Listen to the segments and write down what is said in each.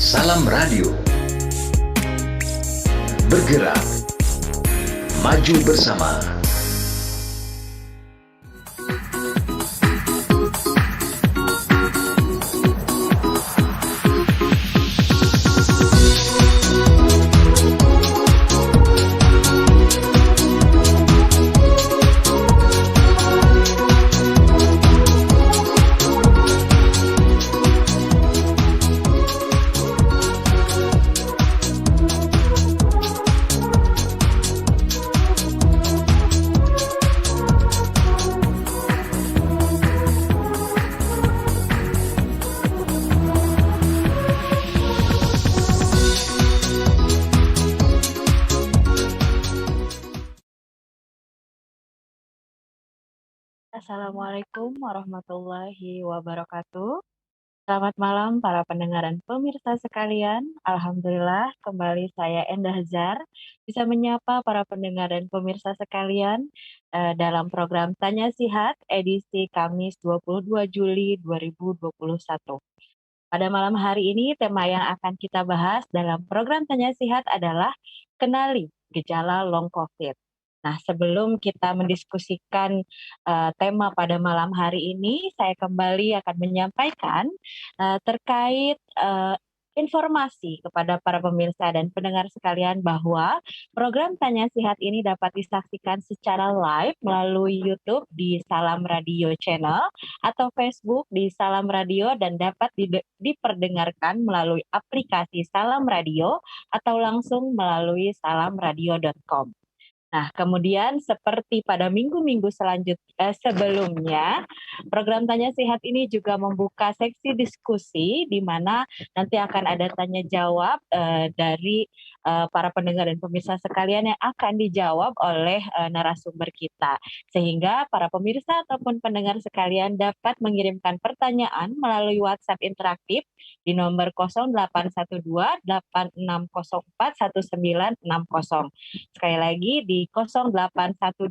Salam Radio, bergerak maju bersama. Assalamualaikum warahmatullahi wabarakatuh. Selamat malam para pendengar dan pemirsa sekalian. Alhamdulillah kembali saya Endah Zar bisa menyapa para pendengar dan pemirsa sekalian dalam program Tanya Sihat edisi Kamis 22 Juli 2021. Pada malam hari ini tema yang akan kita bahas dalam program Tanya Sihat adalah kenali gejala long COVID. Nah, sebelum kita mendiskusikan tema pada malam hari ini, saya kembali akan menyampaikan terkait informasi kepada para pemirsa dan pendengar sekalian bahwa program Tanya Sihat ini dapat disaksikan secara live melalui YouTube di Salam Radio Channel atau Facebook di Salam Radio dan dapat diperdengarkan melalui aplikasi Salam Radio atau langsung melalui salamradio.com. Nah, kemudian seperti pada minggu-minggu sebelumnya, program Tanya Sihat ini juga membuka seksi diskusi di mana nanti akan ada tanya jawab dari para pendengar dan pemirsa sekalian yang akan dijawab oleh narasumber kita. Sehingga para pemirsa ataupun pendengar sekalian dapat mengirimkan pertanyaan melalui WhatsApp interaktif di nomor 0812 8604 1960. Sekali lagi di 0812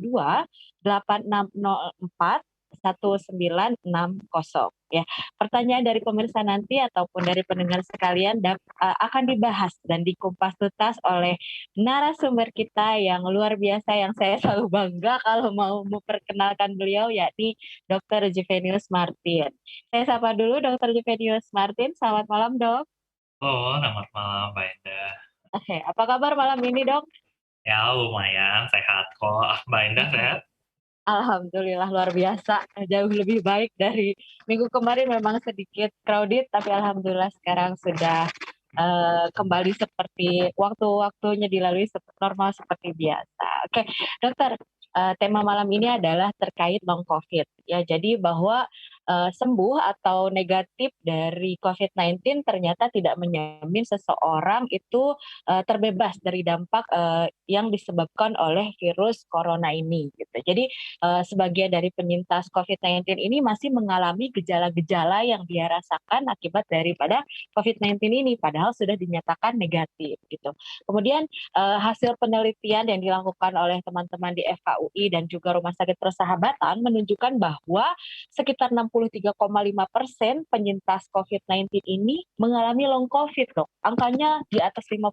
8604 1960 ya. Pertanyaan dari pemirsa nanti ataupun dari pendengar sekalian akan dibahas dan dikupas tuntas oleh narasumber kita yang luar biasa yang saya selalu bangga kalau mau memperkenalkan beliau, yakni Dr. Juvenius Martin. Saya sapa dulu Dr. Juvenius Martin. Selamat malam, Dok. Halo, selamat malam Mbak Endah. Oke, apa kabar malam ini, Dok? Ya lumayan sehat kok. Mbak Endah sehat? Alhamdulillah luar biasa, jauh lebih baik dari minggu kemarin. Memang sedikit crowded, tapi alhamdulillah sekarang sudah kembali seperti waktu-waktunya dilalui normal seperti biasa. Oke, dokter, tema malam ini adalah terkait long COVID. Ya, jadi bahwa sembuh atau negatif dari COVID-19 ternyata tidak menjamin seseorang itu terbebas dari dampak yang disebabkan oleh virus corona ini. Gitu. Jadi sebagian dari penyintas COVID-19 ini masih mengalami gejala-gejala yang dia rasakan akibat daripada COVID-19 ini, padahal sudah dinyatakan negatif gitu. Kemudian hasil penelitian yang dilakukan oleh teman-teman di FKUI dan juga Rumah Sakit Persahabatan menunjukkan bahwa sekitar 63,5% penyintas COVID-19 ini mengalami long COVID, dok. Angkanya di atas 50%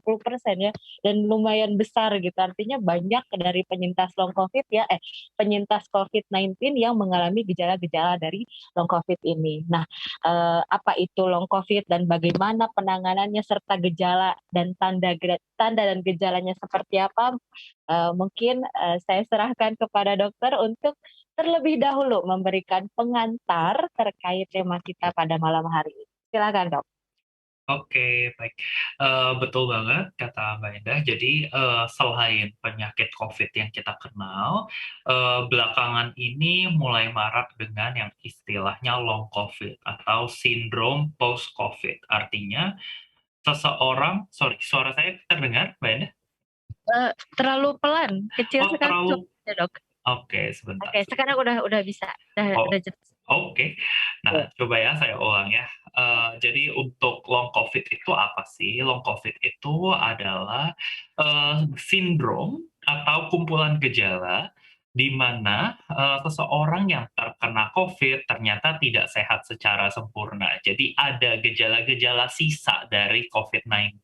ya, dan lumayan besar gitu. Artinya banyak dari penyintas long COVID ya, penyintas COVID-19 yang mengalami gejala-gejala dari long COVID ini. Nah, apa itu long COVID dan bagaimana penanganannya serta gejala dan tanda dan gejalanya seperti apa? Mungkin saya serahkan kepada dokter untuk terlebih dahulu memberikan pengantar terkait tema kita pada malam hari ini. Silakan, dok. Oke, baik. Betul banget kata Mbak Endah. Jadi selain penyakit COVID yang kita kenal, belakangan ini mulai marak dengan yang istilahnya long COVID atau sindrom post COVID. Artinya seseorang, sorry, suara saya terdengar, Mbak Endah? Terlalu pelan, kecil Oh, sekali terlalu. suaranya, dok. Oke, sebentar. Oke, sekarang udah bisa, Oh, udah jelas. oke. Nah, coba ya saya ulang ya. Jadi untuk long COVID itu apa sih? Long COVID itu adalah sindrom atau kumpulan gejala di mana seseorang yang terkena COVID ternyata tidak sehat secara sempurna. Jadi ada gejala-gejala sisa dari COVID-19.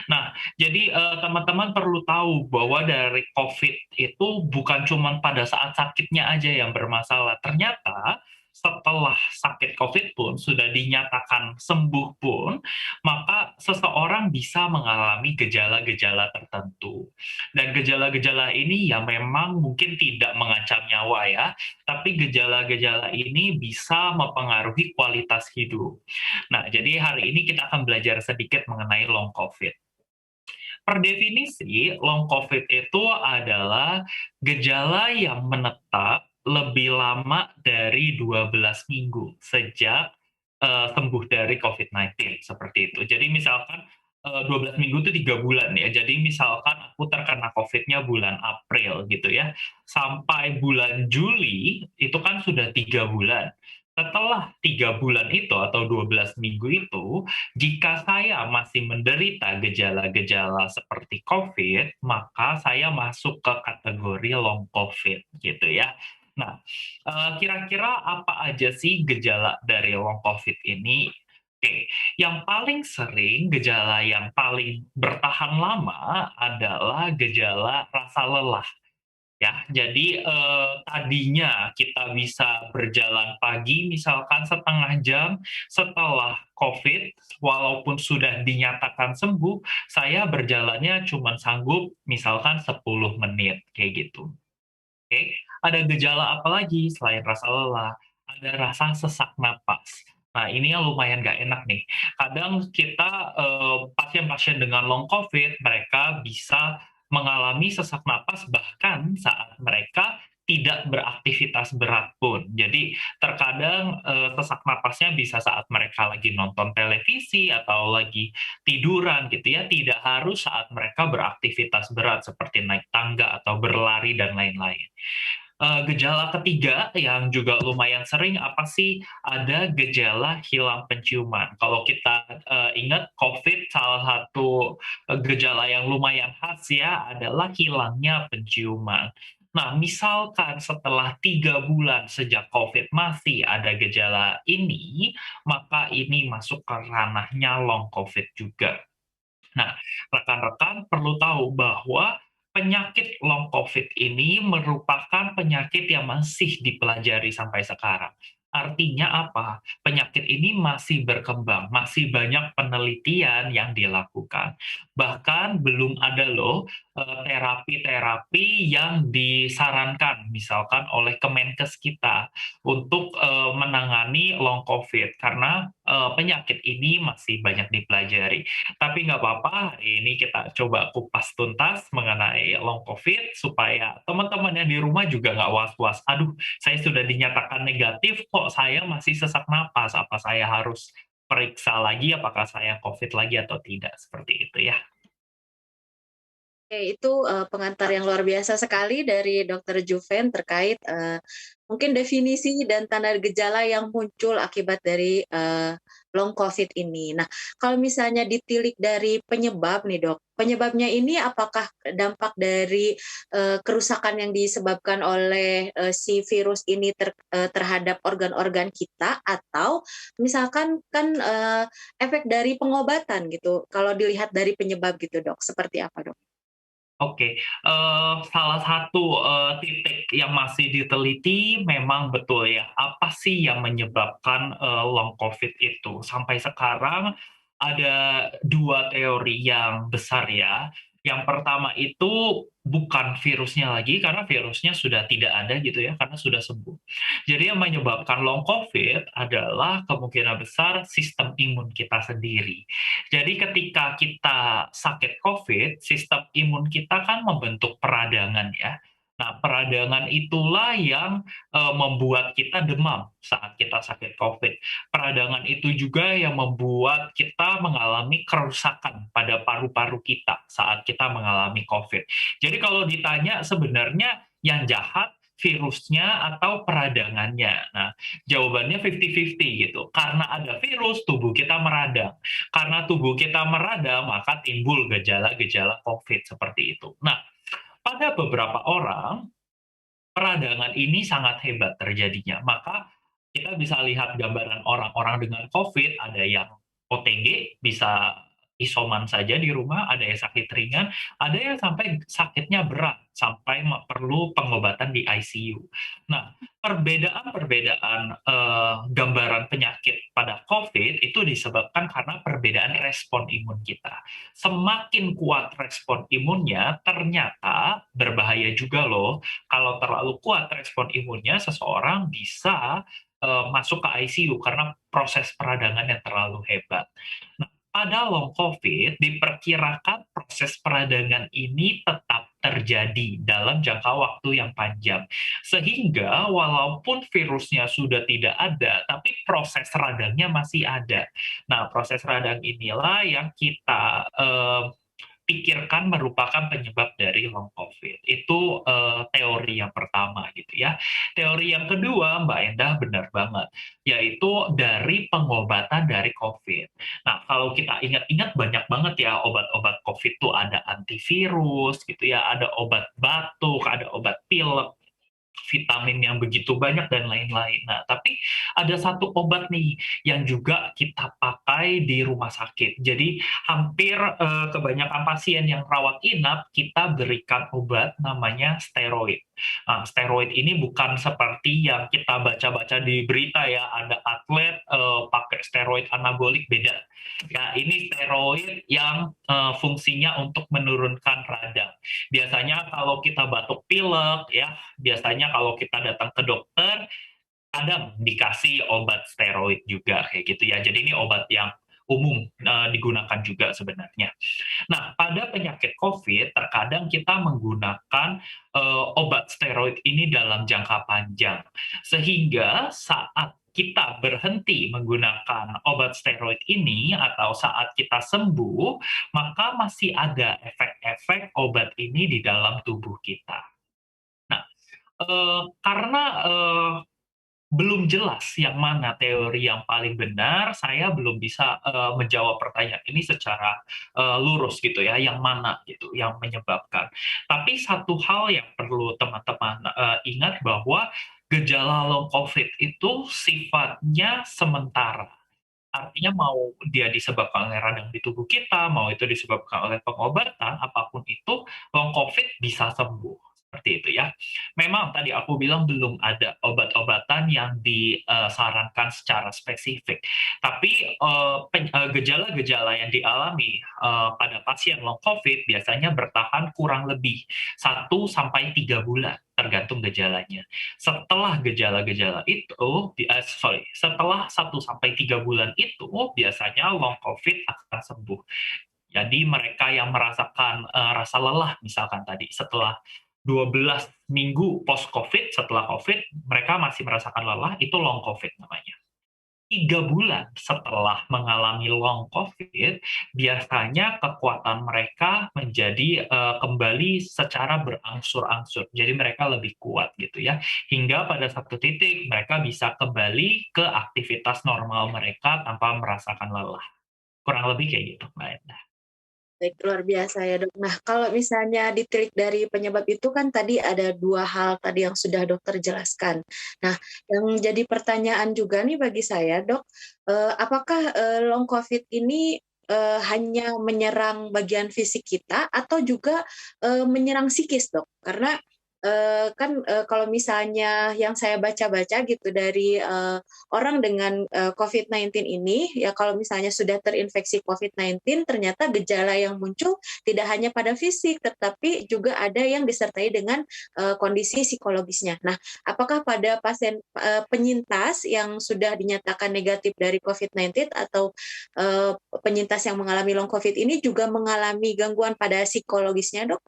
Nah, jadi teman-teman perlu tahu bahwa dari COVID itu bukan cuma pada saat sakitnya aja yang bermasalah. Ternyata setelah sakit COVID pun sudah dinyatakan sembuh pun, maka seseorang bisa mengalami gejala-gejala tertentu. Dan gejala-gejala ini ya memang mungkin tidak mengancam nyawa ya, tapi gejala-gejala ini bisa mempengaruhi kualitas hidup. Nah, jadi hari ini kita akan belajar sedikit mengenai long COVID. Per definisi, long COVID itu adalah gejala yang menetap lebih lama dari 12 minggu sejak sembuh dari COVID-19 seperti itu. Jadi misalkan 12 minggu itu 3 bulan ya. Jadi misalkan aku terkena COVID-nya bulan April gitu ya, sampai bulan Juli itu kan sudah 3 bulan. Setelah 3 bulan itu atau 12 minggu itu, jika saya masih menderita gejala-gejala seperti COVID, maka saya masuk ke kategori long COVID gitu ya. Nah, kira-kira apa aja sih gejala dari long COVID ini? Oke, yang paling sering, gejala yang paling bertahan lama adalah gejala rasa lelah. Ya, jadi, tadinya kita bisa berjalan pagi misalkan setengah jam, setelah COVID, walaupun sudah dinyatakan sembuh, saya berjalannya cuma sanggup misalkan 10 menit, kayak gitu. Oke, ada gejala apa lagi selain rasa lelah? Ada rasa sesak napas. Nah, ini yang lumayan nggak enak nih. Kadang kita, pasien-pasien dengan long COVID, mereka bisa mengalami sesak napas bahkan saat mereka tidak beraktivitas berat pun. Jadi terkadang, sesak napasnya bisa saat mereka lagi nonton televisi atau lagi tiduran gitu ya, tidak harus saat mereka beraktivitas berat seperti naik tangga atau berlari dan lain-lain. Gejala ketiga yang juga lumayan sering apa sih, ada gejala hilang penciuman. Kalau kita, ingat COVID salah satu, gejala yang lumayan khas ya adalah hilangnya penciuman. Nah, misalkan setelah 3 bulan sejak COVID masih ada gejala ini, maka ini masuk ke ranahnya long COVID juga. Nah, rekan-rekan perlu tahu bahwa penyakit long COVID ini merupakan penyakit yang masih dipelajari sampai sekarang. Artinya apa? Penyakit ini masih berkembang, masih banyak penelitian yang dilakukan. Bahkan belum ada loh terapi-terapi yang disarankan misalkan oleh Kemenkes kita untuk menangani long COVID karena penyakit ini masih banyak dipelajari. Tapi nggak apa-apa, hari ini kita coba kupas tuntas mengenai long COVID supaya teman-teman yang di rumah juga nggak was-was. Aduh, saya sudah dinyatakan negatif, kok saya masih sesak napas? Apa saya harus periksa lagi apakah saya COVID lagi atau tidak? Seperti itu ya. Oke, itu, pengantar yang luar biasa sekali dari Dokter Juven terkait, mungkin definisi dan tanda gejala yang muncul akibat dari, long COVID ini. Nah, kalau misalnya ditilik dari penyebab nih, Dok, penyebabnya ini apakah dampak dari, kerusakan yang disebabkan oleh, si virus ini terhadap organ-organ kita atau misalkan kan, efek dari pengobatan gitu, kalau dilihat dari penyebab gitu, Dok, seperti apa, Dok? Oke, salah satu, titik yang masih diteliti memang betul ya, apa sih yang menyebabkan, long COVID itu. Sampai sekarang ada 2 teori yang besar ya. Yang pertama itu bukan virusnya lagi, karena virusnya sudah tidak ada gitu ya, karena sudah sembuh. Jadi yang menyebabkan long COVID adalah kemungkinan besar sistem imun kita sendiri. Jadi ketika kita sakit COVID, sistem imun kita kan membentuk peradangan ya. Nah, peradangan itulah yang membuat kita demam saat kita sakit COVID. Peradangan itu juga yang membuat kita mengalami kerusakan pada paru-paru kita saat kita mengalami COVID. Jadi kalau ditanya sebenarnya yang jahat virusnya atau peradangannya. Nah, jawabannya 50-50 gitu. Karena ada virus, tubuh kita meradang. Karena tubuh kita meradang, maka timbul gejala-gejala COVID seperti itu. Nah, pada beberapa orang peradangan ini sangat hebat terjadinya. Maka kita bisa lihat gambaran orang-orang dengan COVID, ada yang OTG, bisa isoman saja di rumah, ada yang sakit ringan, ada yang sampai sakitnya berat, sampai perlu pengobatan di ICU. Nah, perbedaan-perbedaan gambaran penyakit pada COVID itu disebabkan karena perbedaan respon imun kita. Semakin kuat respon imunnya, ternyata berbahaya juga loh. Kalau terlalu kuat respon imunnya, seseorang bisa masuk ke ICU karena proses peradangan yang terlalu hebat. Nah, pada long COVID diperkirakan proses peradangan ini tetap terjadi dalam jangka waktu yang panjang. Sehingga walaupun virusnya sudah tidak ada, tapi proses radangnya masih ada. Nah, proses radang inilah yang kita pikirkan merupakan penyebab dari long COVID. Itu teori yang pertama gitu ya. Teori yang kedua, Mbak Endah benar banget, yaitu dari pengobatan dari COVID. Nah, kalau kita ingat-ingat banyak banget ya obat-obat COVID itu ada antivirus gitu ya, ada obat batuk, ada obat pilek, vitamin yang begitu banyak dan lain-lain. Nah, tapi ada satu obat nih yang juga kita pakai di rumah sakit. Jadi hampir kebanyakan pasien yang rawat inap kita berikan obat namanya steroid. Nah, steroid ini bukan seperti yang kita baca-baca di berita ya, ada atlet pakai steroid anabolik, beda. Ya, ini steroid yang fungsinya untuk menurunkan radang. Biasanya kalau kita batuk pilek ya, biasanya kalau kita datang ke dokter kadang dikasih obat steroid juga kayak gitu ya. Jadi ini obat yang umum digunakan juga sebenarnya. Nah, pada penyakit COVID terkadang kita menggunakan obat steroid ini dalam jangka panjang. Sehingga saat kita berhenti menggunakan obat steroid ini atau saat kita sembuh, maka masih ada efek-efek obat ini di dalam tubuh kita. Nah, karena belum jelas yang mana teori yang paling benar, saya belum bisa menjawab pertanyaan ini secara lurus gitu ya, yang mana gitu yang menyebabkan. Tapi satu hal yang perlu teman-teman ingat bahwa gejala long COVID itu sifatnya sementara. Artinya mau dia disebabkan oleh radang di tubuh kita, mau itu disebabkan oleh pengobatan, apapun itu, long COVID bisa sembuh. Seperti itu ya. Memang tadi aku bilang belum ada obat-obatan yang disarankan secara spesifik. Tapi gejala-gejala yang dialami pada pasien long COVID biasanya bertahan kurang lebih 1 sampai 3 bulan, tergantung gejalanya. Setelah gejala-gejala itu, setelah 1 sampai 3 bulan itu, biasanya long COVID akan sembuh. Jadi mereka yang merasakan rasa lelah, misalkan tadi, setelah 12 minggu post-COVID, setelah COVID, mereka masih merasakan lelah, itu long COVID namanya. 3 bulan setelah mengalami long COVID, biasanya kekuatan mereka menjadi kembali secara berangsur-angsur. Jadi mereka lebih kuat gitu ya. Hingga pada satu titik mereka bisa kembali ke aktivitas normal mereka tanpa merasakan lelah. Kurang lebih kayak gitu, Mbak Endah. Baik, luar biasa ya dok. Nah, kalau misalnya ditilik dari penyebab itu kan tadi ada 2 hal tadi yang sudah dokter jelaskan. Nah, yang jadi pertanyaan juga nih bagi saya dok, apakah long COVID ini hanya menyerang bagian fisik kita atau juga menyerang psikis dok? Karena kan kalau misalnya yang saya baca-baca gitu dari orang dengan COVID-19 ini, ya kalau misalnya sudah terinfeksi COVID-19, ternyata gejala yang muncul tidak hanya pada fisik, tetapi juga ada yang disertai dengan kondisi psikologisnya. Nah, apakah pada pasien penyintas yang sudah dinyatakan negatif dari COVID-19 atau penyintas yang mengalami long COVID ini juga mengalami gangguan pada psikologisnya, dok?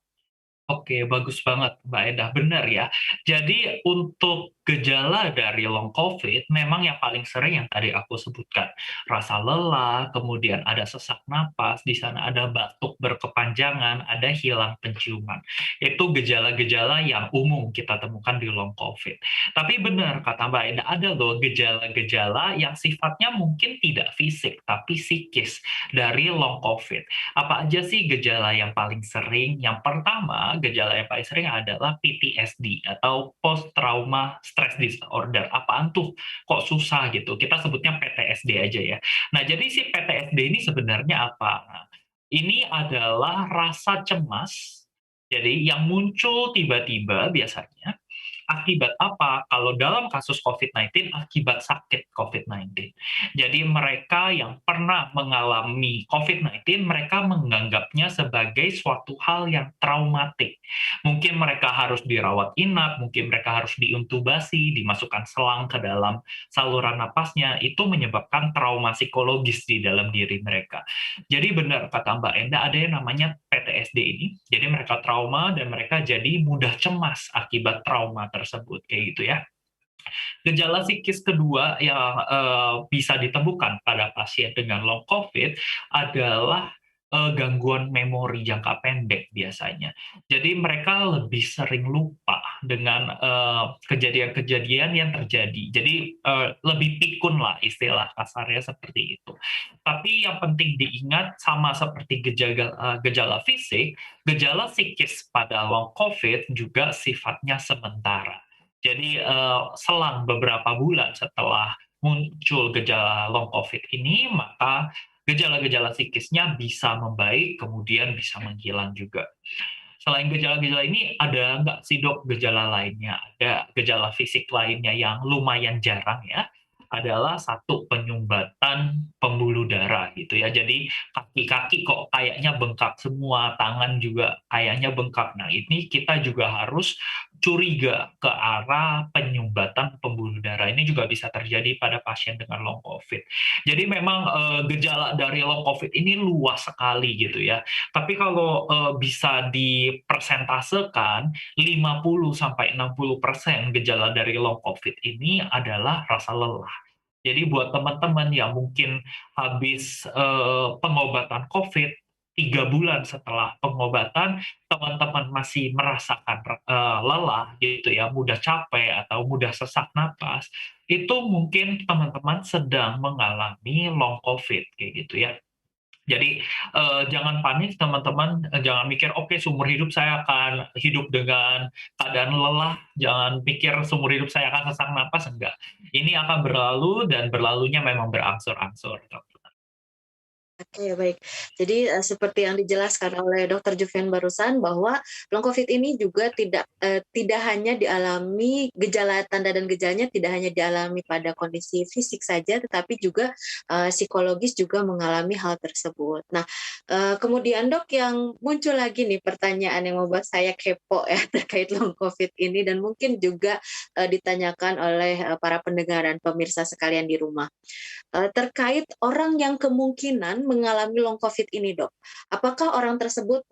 Oke, bagus banget Mbak Endah, benar ya. Jadi untuk gejala dari long COVID memang yang paling sering yang tadi aku sebutkan. Rasa lelah, kemudian ada sesak napas, di sana ada batuk berkepanjangan, ada hilang penciuman. Itu gejala-gejala yang umum kita temukan di long COVID. Tapi benar kata Mbak Enda, ada loh gejala-gejala yang sifatnya mungkin tidak fisik, tapi psikis dari long COVID. Apa aja sih gejala yang paling sering? Yang pertama, gejala yang paling sering adalah PTSD atau Post Trauma Stress Disorder. Apaan tuh? Kok susah gitu? Kita sebutnya PTSD aja ya. Nah, jadi si PTSD ini sebenarnya apa? Nah, ini adalah rasa cemas, jadi yang muncul tiba-tiba biasanya akibat apa? Kalau dalam kasus COVID-19, akibat sakit COVID-19. Jadi mereka yang pernah mengalami COVID-19, mereka menganggapnya sebagai suatu hal yang traumatik. Mungkin mereka harus dirawat inap, mungkin mereka harus diintubasi, dimasukkan selang ke dalam saluran napasnya, itu menyebabkan trauma psikologis di dalam diri mereka. Jadi benar kata Mbak Enda, ada yang namanya PTSD ini. Jadi mereka trauma dan mereka jadi mudah cemas akibat trauma tersebut, kayak gitu ya. Gejala psikis kedua yang bisa ditemukan pada pasien dengan long COVID adalah gangguan memori jangka pendek biasanya. Jadi mereka lebih sering lupa dengan kejadian-kejadian yang terjadi. Jadi lebih pikun lah istilah kasarnya seperti itu. Tapi yang penting diingat sama seperti gejala fisik, gejala psikis pada long COVID juga sifatnya sementara. Jadi selang beberapa bulan setelah muncul gejala long COVID ini, maka gejala-gejala psikisnya bisa membaik, kemudian bisa menghilang juga. Selain gejala-gejala ini, ada nggak sih dok gejala lainnya? Ada gejala fisik lainnya yang lumayan jarang ya, adalah satu penyumbatan pembuluh darah gitu ya. Jadi kaki-kaki kok kayaknya bengkak semua, tangan juga kayaknya bengkak. Nah ini kita juga harus curiga ke arah penyumbatan pembuluh darah. Ini juga bisa terjadi pada pasien dengan long COVID. Jadi memang gejala dari long COVID ini luas sekali gitu ya. Tapi kalau bisa dipersentasekan 50-60% gejala dari long COVID ini adalah rasa lelah. Jadi buat teman-teman yang mungkin habis pengobatan COVID, 3 bulan setelah pengobatan, teman-teman masih merasakan lelah gitu ya, mudah capek atau mudah sesak napas, itu mungkin teman-teman sedang mengalami long COVID kayak gitu ya. Jadi jangan panik teman-teman, jangan mikir, "Oke seumur hidup saya akan hidup dengan keadaan lelah," jangan pikir seumur hidup saya akan sesak napas, enggak. Ini akan berlalu dan berlalunya memang berangsur-angsur. Oke, baik. Jadi, seperti yang dijelaskan oleh Dokter Juven barusan bahwa long COVID ini juga tidak hanya dialami tanda dan gejalanya tidak hanya dialami pada kondisi fisik saja, tetapi juga, psikologis juga mengalami hal tersebut. Nah, kemudian Dok, yang muncul lagi nih pertanyaan yang membuat saya kepo ya terkait long COVID ini dan mungkin juga, ditanyakan oleh, para pendengar dan pemirsa sekalian di rumah. Terkait orang yang kemungkinan mengalami long COVID ini, Dok. Apakah orang tersebut,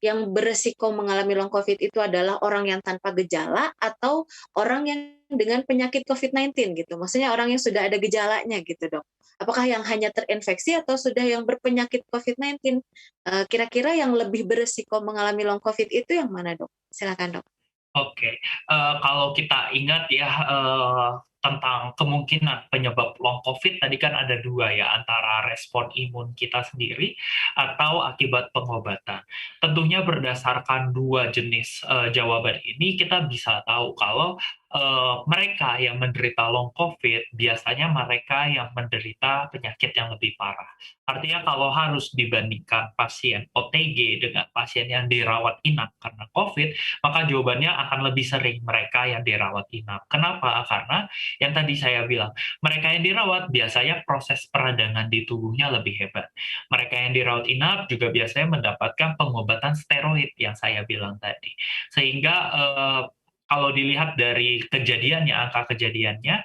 yang beresiko mengalami long COVID itu adalah orang yang tanpa gejala atau orang yang dengan penyakit COVID-19 gitu? Maksudnya orang yang sudah ada gejalanya gitu, Dok. Apakah yang hanya terinfeksi atau sudah yang berpenyakit COVID-19? Kira-kira yang lebih beresiko mengalami long COVID itu yang mana, Dok? Silakan, Dok. Oke, kalau kita ingat ya, tentang kemungkinan penyebab long COVID tadi kan ada 2 ya, antara respon imun kita sendiri atau akibat pengobatan. Tentunya berdasarkan 2 jenis, jawaban ini kita bisa tahu kalau, mereka yang menderita long COVID biasanya mereka yang menderita penyakit yang lebih parah. Artinya kalau harus dibandingkan pasien OTG dengan pasien yang dirawat inap karena COVID, maka jawabannya akan lebih sering mereka yang dirawat inap. Kenapa? Karena yang tadi saya bilang, mereka yang dirawat biasanya proses peradangan di tubuhnya lebih hebat. Mereka yang dirawat inap juga biasanya mendapatkan pengobatan steroid yang saya bilang tadi. Sehingga kalau dilihat dari kejadiannya, angka kejadiannya,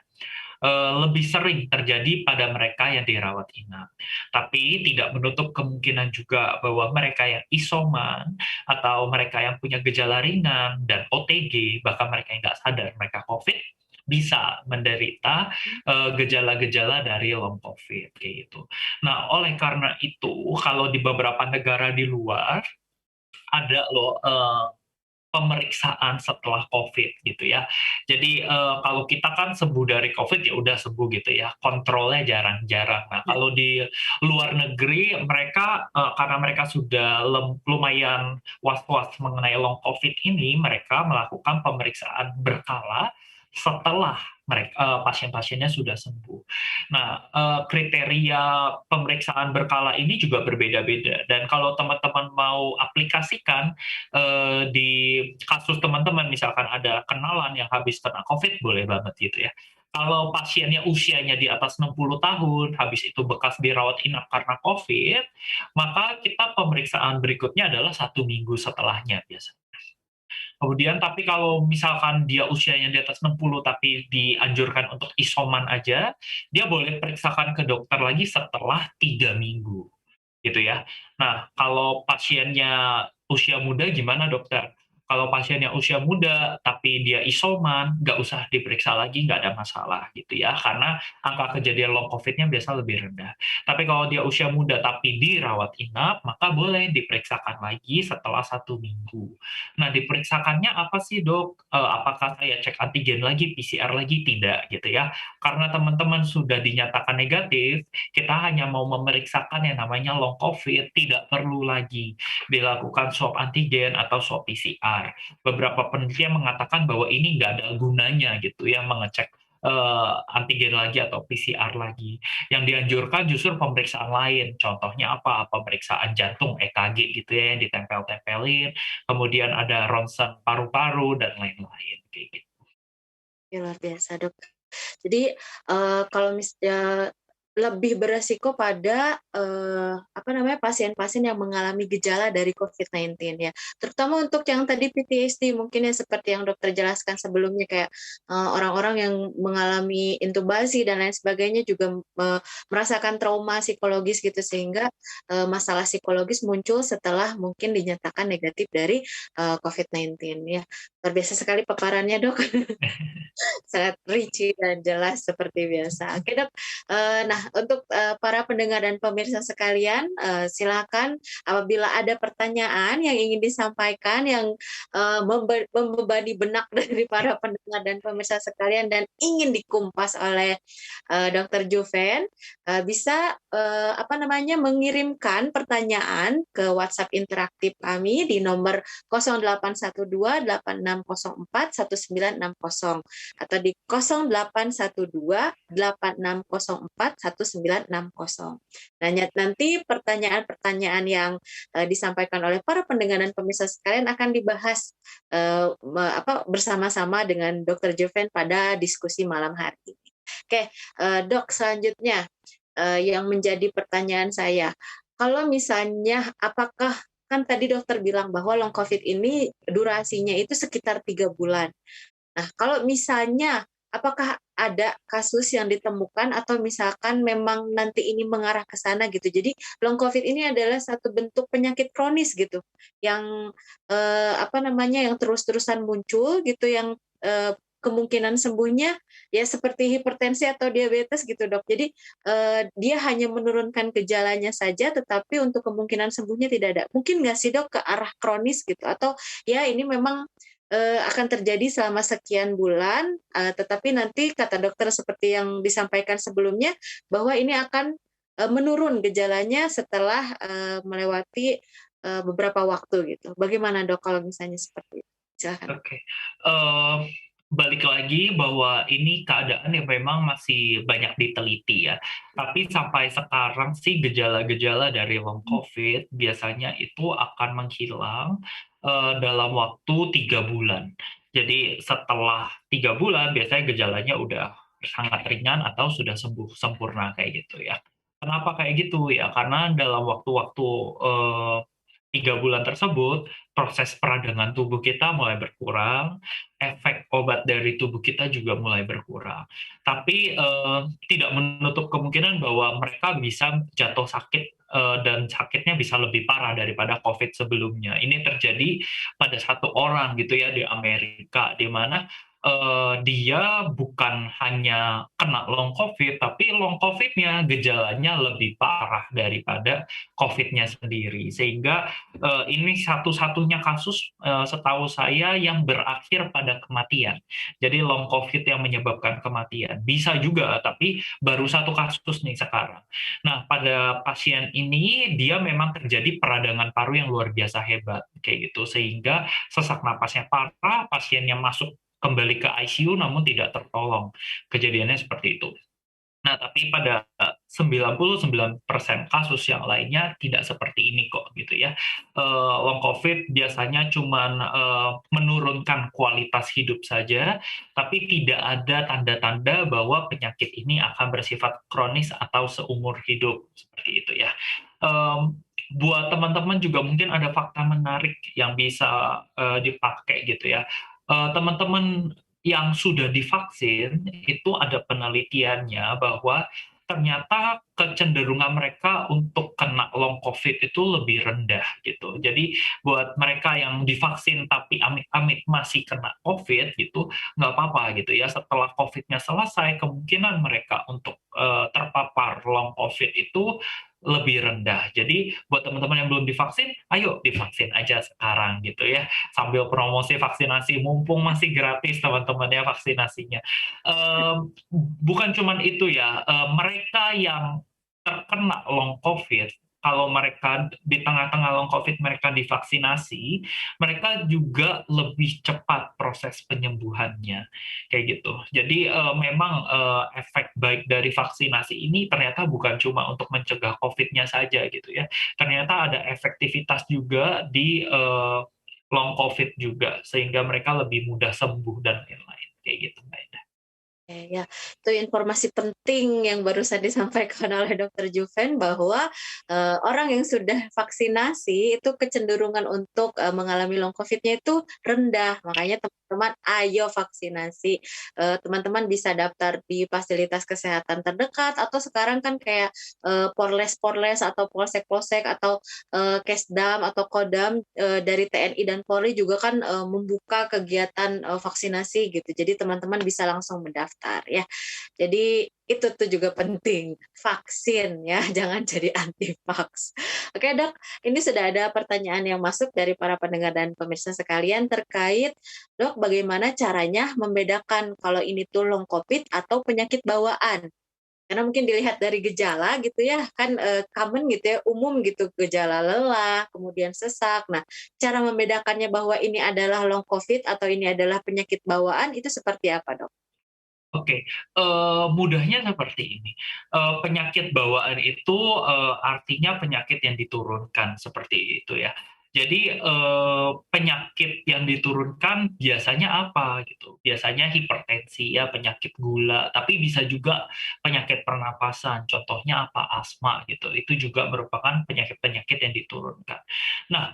lebih sering terjadi pada mereka yang dirawat inap. Tapi tidak menutup kemungkinan juga bahwa mereka yang isoman atau mereka yang punya gejala ringan dan OTG, bahkan mereka yang nggak sadar mereka COVID, bisa menderita gejala-gejala dari long COVID kayak gitu. Nah, oleh karena itu, kalau di beberapa negara di luar ada loh pemeriksaan setelah COVID gitu ya. Jadi kalau kita kan sembuh dari COVID ya udah sembuh gitu ya, kontrolnya jarang-jarang. Nah Ya. kalau di luar negeri mereka karena mereka sudah lumayan was-was mengenai long COVID ini, mereka melakukan pemeriksaan berkala setelah mereka pasien-pasiennya sudah sembuh. Nah, kriteria pemeriksaan berkala ini juga berbeda-beda. Dan kalau teman-teman mau aplikasikan di kasus teman-teman, misalkan ada kenalan yang habis kena COVID, boleh banget gitu ya. Kalau pasiennya usianya di atas 60 tahun, habis itu bekas dirawat inap karena COVID, maka kita pemeriksaan berikutnya adalah 1 minggu setelahnya biasanya. Kemudian tapi kalau misalkan dia usianya di atas 60 tapi dianjurkan untuk isoman aja, dia boleh periksakan ke dokter lagi setelah 3 minggu, gitu ya. Nah, kalau pasiennya usia muda gimana dokter? Kalau pasiennya usia muda tapi dia isoman, nggak usah diperiksa lagi, nggak ada masalah gitu ya, karena angka kejadian long COVID-nya biasa lebih rendah. Tapi kalau dia usia muda tapi dirawat inap, maka boleh diperiksakan lagi setelah 1 minggu. Nah, diperiksakannya apa sih dok? Apakah saya cek antigen lagi, PCR lagi? Tidak gitu ya. Karena teman-teman sudah dinyatakan negatif, kita hanya mau memeriksakan yang namanya long COVID, tidak perlu lagi dilakukan swab antigen atau swab PCR. Beberapa penelitian mengatakan bahwa ini nggak ada gunanya gitu ya, mengecek antigen lagi atau PCR lagi. Yang dianjurkan justru pemeriksaan lain. Contohnya apa? Pemeriksaan jantung EKG gitu ya, yang ditempel-tempelin. Kemudian ada ronsen paru-paru dan lain-lain kayak gitu. Ya, luar biasa dok. Jadi kalau misalnya lebih beresiko pada pasien-pasien yang mengalami gejala dari COVID-19 ya, terutama untuk yang tadi PTSD mungkin ya seperti yang dokter jelaskan sebelumnya kayak orang-orang yang mengalami intubasi dan lain sebagainya juga merasakan trauma psikologis gitu sehingga masalah psikologis muncul setelah mungkin dinyatakan negatif dari COVID-19 ya. Luar biasa sekali paparannya dok. Sangat rinci dan jelas seperti biasa. Oke dok, nah untuk para pendengar dan pemirsa sekalian, silakan apabila ada pertanyaan yang ingin disampaikan yang membebani benak dari para pendengar dan pemirsa sekalian dan ingin dikumpas oleh Dr. Juven, bisa mengirimkan pertanyaan ke WhatsApp interaktif kami di nomor 0812 8604 1960 atau di 0812 8604 1960. Nah, nanti pertanyaan-pertanyaan yang disampaikan oleh para pendengar dan pemirsa sekalian akan dibahas bersama-sama dengan Dr. Juven pada diskusi malam hari ini. Oke, Dok, selanjutnya yang menjadi pertanyaan saya, kalau misalnya apakah kan tadi dokter bilang bahwa long COVID ini durasinya itu sekitar 3 bulan. Nah, kalau misalnya apakah ada kasus yang ditemukan atau misalkan memang nanti ini mengarah ke sana gitu. Jadi long COVID ini adalah satu bentuk penyakit kronis gitu, yang yang terus-terusan muncul gitu, yang kemungkinan sembuhnya ya seperti hipertensi atau diabetes gitu dok. Jadi dia hanya menurunkan gejalanya saja, tetapi untuk kemungkinan sembuhnya tidak ada. Mungkin nggak sih dok ke arah kronis gitu, atau ya ini memang akan terjadi selama sekian bulan, tetapi nanti kata dokter seperti yang disampaikan sebelumnya bahwa ini akan menurun gejalanya setelah melewati beberapa waktu gitu. Bagaimana dok kalau misalnya seperti itu? Silakan. Oke. Balik lagi bahwa ini keadaan yang memang masih banyak diteliti ya. Tapi sampai sekarang sih gejala-gejala dari long COVID biasanya itu akan menghilang dalam waktu 3 bulan. Jadi setelah 3 bulan biasanya gejalanya udah sangat ringan atau sudah sembuh sempurna kayak gitu ya. Kenapa kayak gitu ya? Karena dalam waktu-waktu 3 bulan tersebut proses peradangan tubuh kita mulai berkurang, efek obat dari tubuh kita juga mulai berkurang. Tapi tidak menutup kemungkinan bahwa mereka bisa jatuh sakit dan sakitnya bisa lebih parah daripada COVID sebelumnya. Ini terjadi pada 1 orang gitu ya di Amerika, di mana dia bukan hanya kena long COVID, tapi long COVID-nya gejalanya lebih parah daripada COVID-nya sendiri. Sehingga ini satu-satunya kasus setahu saya yang berakhir pada kematian. Jadi long COVID yang menyebabkan kematian. Bisa juga, tapi baru satu kasus nih sekarang. Nah, pada pasien ini dia memang terjadi peradangan paru yang luar biasa hebat kayak gitu, sehingga sesak napasnya parah, pasiennya masuk kembali ke ICU namun tidak tertolong. Kejadiannya seperti itu. Nah, tapi pada 99% kasus yang lainnya tidak seperti ini kok gitu ya. Long COVID biasanya cuman menurunkan kualitas hidup saja, tapi tidak ada tanda-tanda bahwa penyakit ini akan bersifat kronis atau seumur hidup seperti itu ya. Buat teman-teman juga mungkin ada fakta menarik yang bisa dipakai gitu ya. Teman-teman yang sudah divaksin itu ada penelitiannya bahwa ternyata kecenderungan mereka untuk kena long COVID itu lebih rendah gitu. Jadi buat mereka yang divaksin tapi amit-amit masih kena COVID gitu, nggak apa-apa gitu ya. Setelah COVID-nya selesai, kemungkinan mereka untuk terpapar long COVID itu lebih rendah. Jadi buat teman-teman yang belum divaksin, ayo divaksin aja sekarang gitu ya. Sambil promosi vaksinasi, mumpung masih gratis teman-teman ya vaksinasinya. Bukan cuman itu ya, mereka yang terkena long COVID, kalau mereka di tengah-tengah long COVID mereka divaksinasi, mereka juga lebih cepat proses penyembuhannya, kayak gitu. Jadi memang efek baik dari vaksinasi ini ternyata bukan cuma untuk mencegah COVID-nya saja gitu ya. Ternyata ada efektivitas juga di long COVID juga, sehingga mereka lebih mudah sembuh dan lain-lain, kayak gitu Mbak Ida. Ya, itu informasi penting yang barusan disampaikan oleh Dokter Juven bahwa orang yang sudah vaksinasi itu kecenderungan untuk mengalami long COVID-nya itu rendah. Makanya teman-teman ayo vaksinasi. Teman-teman bisa daftar di fasilitas kesehatan terdekat atau sekarang kan kayak Porles-Porles atau Polsek-Polsek atau Kesdam atau Kodam dari TNI dan Polri juga kan membuka kegiatan vaksinasi gitu. Jadi teman-teman bisa langsung mendaftar ya. Jadi itu tuh juga penting, vaksin ya, jangan jadi anti vaks. Oke Dok, ini sudah ada pertanyaan yang masuk dari para pendengar dan pemirsa sekalian terkait, Dok, bagaimana caranya membedakan kalau ini tuh long COVID atau penyakit bawaan? Karena mungkin dilihat dari gejala gitu ya, kan common gitu ya, umum gitu, gejala lelah, kemudian sesak. Nah, cara membedakannya bahwa ini adalah long COVID atau ini adalah penyakit bawaan itu seperti apa, Dok? Oke, mudahnya seperti ini, penyakit bawaan itu artinya penyakit yang diturunkan, seperti itu ya. Jadi, penyakit yang diturunkan biasanya apa gitu, biasanya hipertensi ya, penyakit gula, tapi bisa juga penyakit pernapasan, contohnya apa, asma gitu, itu juga merupakan penyakit-penyakit yang diturunkan. Nah,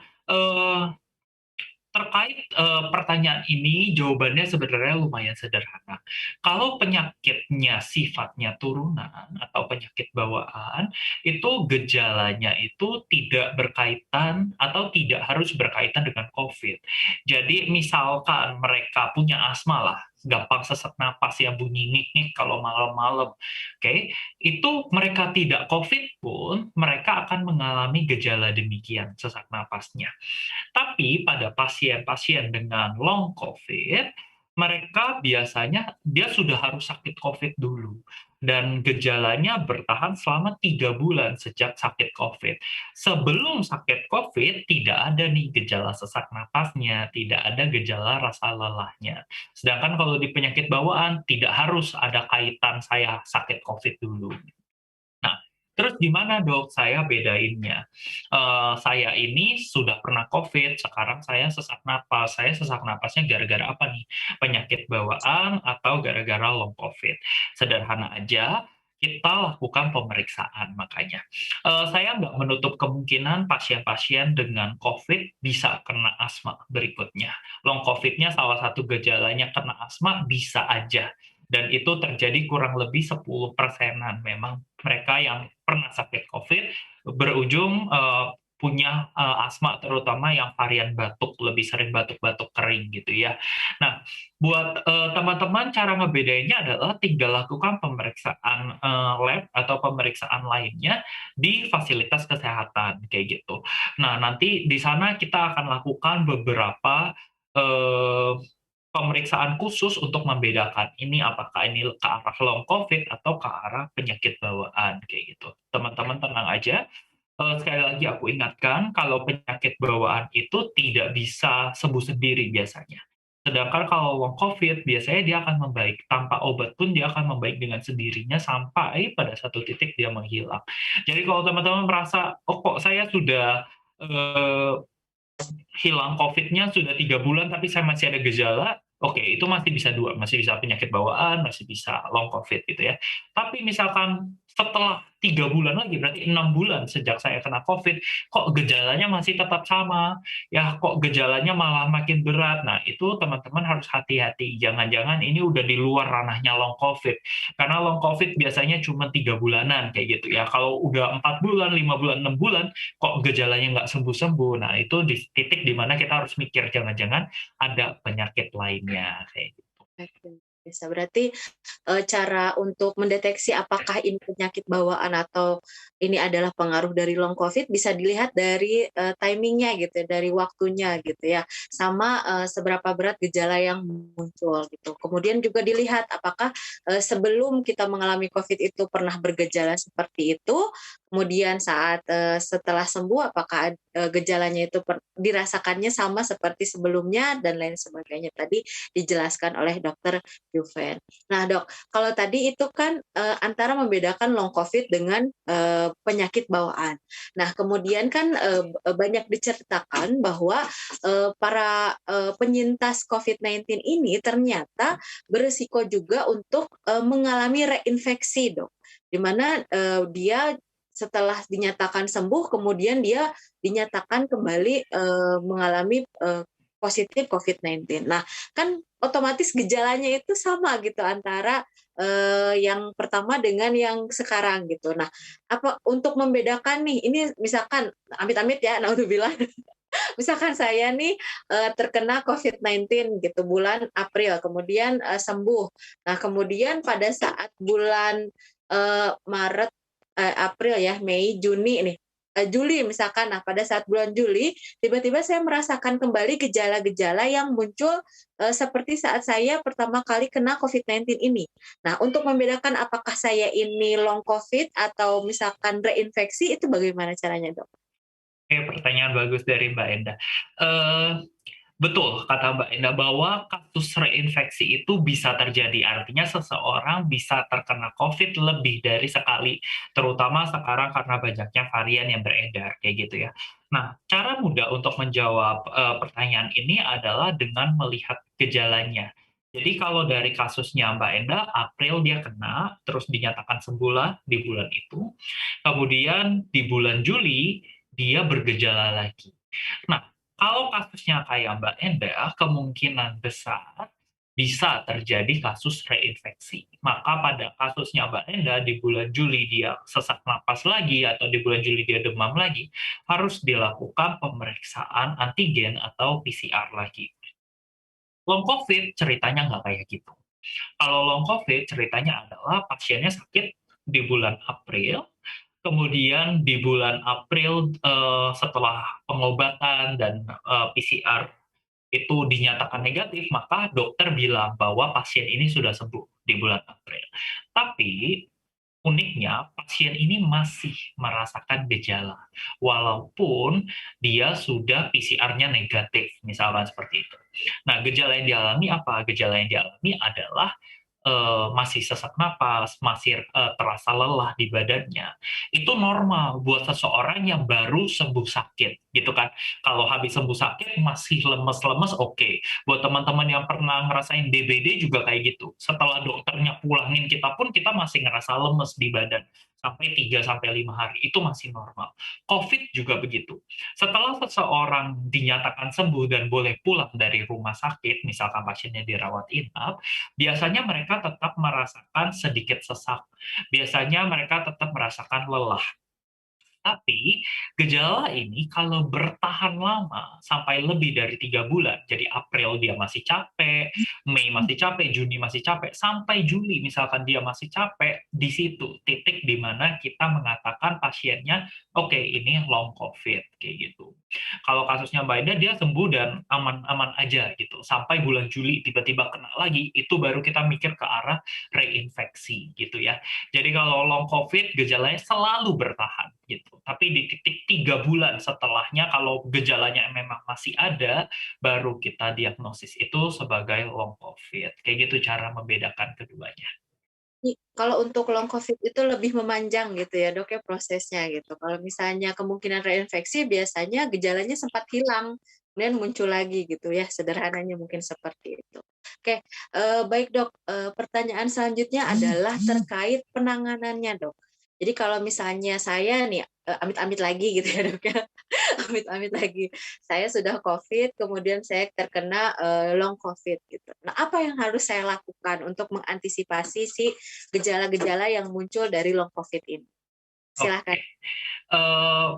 terkait pertanyaan ini, jawabannya sebenarnya lumayan sederhana. Kalau penyakitnya sifatnya turunan atau penyakit bawaan, itu gejalanya itu tidak berkaitan atau tidak harus berkaitan dengan COVID. Jadi misalkan mereka punya asma lah, gampang sesak napas yang bunyi ngik-ngik kalau malam-malam, oke? Itu mereka tidak COVID pun, mereka akan mengalami gejala demikian, sesak napasnya. Tapi pada pasien-pasien dengan long COVID, mereka biasanya dia sudah harus sakit COVID dulu dan gejalanya bertahan selama 3 bulan sejak sakit COVID. Sebelum sakit COVID tidak ada nih gejala sesak napasnya, tidak ada gejala rasa lelahnya. Sedangkan kalau di penyakit bawaan tidak harus ada kaitan saya sakit COVID dulu. Nah, terus gimana dok saya bedainnya? Saya ini sudah pernah COVID, sekarang saya sesak napas. Saya sesak napasnya gara-gara apa nih? Penyakit bawaan atau gara-gara long COVID? Sederhana aja, kita lakukan pemeriksaan makanya. Saya nggak menutup kemungkinan pasien-pasien dengan COVID bisa kena asma berikutnya. Long COVID-nya salah satu gejalanya kena asma bisa aja. Dan itu terjadi kurang lebih 10%-an memang mereka yang pernah sakit COVID berujung punya asma, terutama yang varian batuk, lebih sering batuk-batuk kering gitu ya. Nah, buat teman-teman cara ngebedainnya adalah tinggal lakukan pemeriksaan lab atau pemeriksaan lainnya di fasilitas kesehatan kayak gitu. Nah, nanti di sana kita akan lakukan beberapa eh, pemeriksaan khusus untuk membedakan ini apakah ini ke arah long COVID atau ke arah penyakit bawaan kayak gitu. Teman-teman tenang aja. Sekali lagi aku ingatkan kalau penyakit bawaan itu tidak bisa sembuh sendiri biasanya. Sedangkan kalau long COVID biasanya dia akan membaik tanpa obat pun dia akan membaik dengan sendirinya sampai pada satu titik dia menghilang. Jadi kalau teman-teman merasa, oh kok saya sudah eh, hilang COVID-nya sudah 3 bulan tapi saya masih ada gejala, oke itu masih bisa dua, masih bisa penyakit bawaan, masih bisa long COVID gitu ya. Tapi misalkan setelah 3 bulan lagi, berarti 6 bulan sejak saya kena COVID, kok gejalanya masih tetap sama, ya kok gejalanya malah makin berat. Nah itu teman-teman harus hati-hati, jangan-jangan ini udah di luar ranahnya long COVID. Karena long COVID biasanya cuma 3 bulanan kayak gitu ya. Kalau udah 4 bulan, 5 bulan, 6 bulan, kok gejalanya nggak sembuh-sembuh. Nah, itu di titik di mana kita harus mikir jangan-jangan ada penyakit lainnya kayak gitu. Oke, bisa. Berarti cara untuk mendeteksi apakah ini penyakit bawaan atau ini adalah pengaruh dari long COVID bisa dilihat dari timingnya gitu ya, dari waktunya gitu ya, sama seberapa berat gejala yang muncul gitu. Kemudian juga dilihat apakah sebelum kita mengalami COVID itu pernah bergejala seperti itu, kemudian saat setelah sembuh apakah gejalanya itu dirasakannya sama seperti sebelumnya dan lain sebagainya. Tadi dijelaskan oleh Dokter Juven. Nah, Dok, kalau tadi itu kan antara membedakan long COVID dengan penyakit bawaan. Nah, kemudian kan banyak diceritakan bahwa para penyintas COVID-19 ini ternyata berisiko juga untuk mengalami reinfeksi, Dok. Di mana dia setelah dinyatakan sembuh, kemudian dia dinyatakan kembali mengalami positif COVID-19. Nah, kan otomatis gejalanya itu sama gitu antara yang pertama dengan yang sekarang gitu. Nah, apa untuk membedakan nih, ini misalkan amit-amit ya, naudzubillah, misalkan saya nih terkena COVID-19 gitu bulan April, kemudian sembuh. Nah, kemudian pada saat bulan Maret, April ya, Mei, Juni nih, Juli misalkan. Nah, pada saat bulan Juli tiba-tiba saya merasakan kembali gejala-gejala yang muncul seperti saat saya pertama kali kena COVID-19 ini. Nah, untuk membedakan apakah saya ini long COVID atau misalkan reinfeksi itu bagaimana caranya, Dok? Oke, pertanyaan bagus dari Mbak Enda. Betul kata Mbak Enda bahwa kasus reinfeksi itu bisa terjadi. Artinya seseorang bisa terkena COVID lebih dari sekali, terutama sekarang karena banyaknya varian yang beredar kayak gitu ya. Nah, cara mudah untuk menjawab pertanyaan ini adalah dengan melihat gejalanya. Jadi kalau dari kasusnya Mbak Enda, April dia kena, terus dinyatakan sembuh lah di bulan itu. Kemudian di bulan Juli dia bergejala lagi. Nah, kalau kasusnya kayak Mbak Enda, kemungkinan besar bisa terjadi kasus reinfeksi. Maka pada kasusnya Mbak Enda, di bulan Juli dia sesak napas lagi, atau di bulan Juli dia demam lagi, harus dilakukan pemeriksaan antigen atau PCR lagi. Long COVID ceritanya nggak kayak gitu. Kalau long COVID ceritanya adalah pasiennya sakit di bulan April, kemudian di bulan April setelah pengobatan dan PCR itu dinyatakan negatif, maka dokter bilang bahwa pasien ini sudah sembuh di bulan April. Tapi uniknya pasien ini masih merasakan gejala, walaupun dia sudah PCR-nya negatif, misalkan seperti itu. Nah, gejala yang dialami apa? Gejala yang dialami adalah masih sesak napas, masih terasa lelah di badannya, itu normal buat seseorang yang baru sembuh sakit, gitu kan. Kalau habis sembuh sakit masih lemes-lemes, oke. Buat teman-teman yang pernah ngerasain DBD juga kayak gitu. Setelah dokternya pulangin kita pun kita masih ngerasa lemes di badan sampai 3 sampai 5 hari, itu masih normal. COVID juga begitu. Setelah seseorang dinyatakan sembuh dan boleh pulang dari rumah sakit, misalkan pasiennya dirawat inap, biasanya mereka tetap merasakan sedikit sesak. Biasanya mereka tetap merasakan lelah. Tapi gejala ini kalau bertahan lama sampai lebih dari 3 bulan, jadi April dia masih capek, Mei masih capek, Juni masih capek, sampai Juli misalkan dia masih capek, di situ titik di mana kita mengatakan pasiennya, "Oke, ini long COVID," kayak gitu. Kalau kasusnya Mbak Ida dia sembuh dan aman-aman aja gitu, sampai bulan Juli tiba-tiba kena lagi, itu baru kita mikir ke arah reinfeksi gitu ya. Jadi kalau long COVID gejalanya selalu bertahan gitu. Tapi di titik 3 bulan setelahnya kalau gejalanya memang masih ada, baru kita diagnosis itu sebagai long COVID. Kayak gitu cara membedakan keduanya. Kalau untuk long COVID itu lebih memanjang gitu ya dok ya prosesnya gitu. Kalau misalnya kemungkinan reinfeksi biasanya gejalanya sempat hilang, kemudian muncul lagi gitu ya, sederhananya mungkin seperti itu. Oke, baik dok, pertanyaan selanjutnya adalah terkait penanganannya dok. Jadi kalau misalnya saya nih, amit-amit lagi gitu ya dok ya, amit-amit lagi, saya sudah COVID, kemudian saya terkena long COVID gitu. Nah, apa yang harus saya lakukan untuk mengantisipasi si gejala-gejala yang muncul dari long COVID ini? Oke, Silahkan.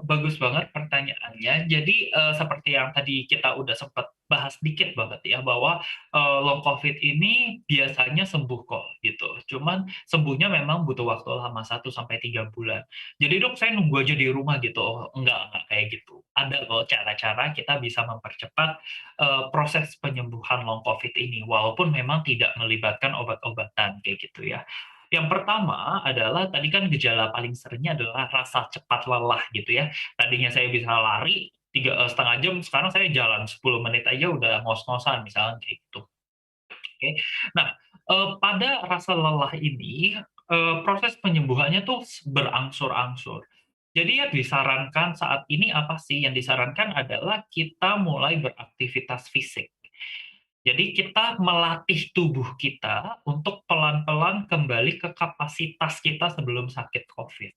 bagus banget pertanyaannya. Jadi, seperti yang tadi kita udah sempat bahas dikit banget ya, bahwa, long COVID ini biasanya sembuh kok, gitu. Cuman sembuhnya memang butuh waktu lama 1 sampai 3 bulan. Jadi, "Dok, saya nunggu aja di rumah," gitu. Oh, enggak kayak gitu. Ada loh cara-cara kita bisa mempercepat, proses penyembuhan long COVID ini, walaupun memang tidak melibatkan obat-obatan, kayak gitu ya. Yang pertama adalah tadi kan gejala paling seringnya adalah rasa cepat lelah gitu ya. Tadinya saya bisa lari 3,5 jam, sekarang saya jalan 10 menit aja udah ngos-ngosan misalnya kayak gitu. Oke. Nah, pada rasa lelah ini, proses penyembuhannya tuh berangsur-angsur. Jadi yang disarankan saat ini apa sih? Yang disarankan adalah kita mulai beraktivitas fisik. Jadi kita melatih tubuh kita untuk pelan-pelan kembali ke kapasitas kita sebelum sakit COVID.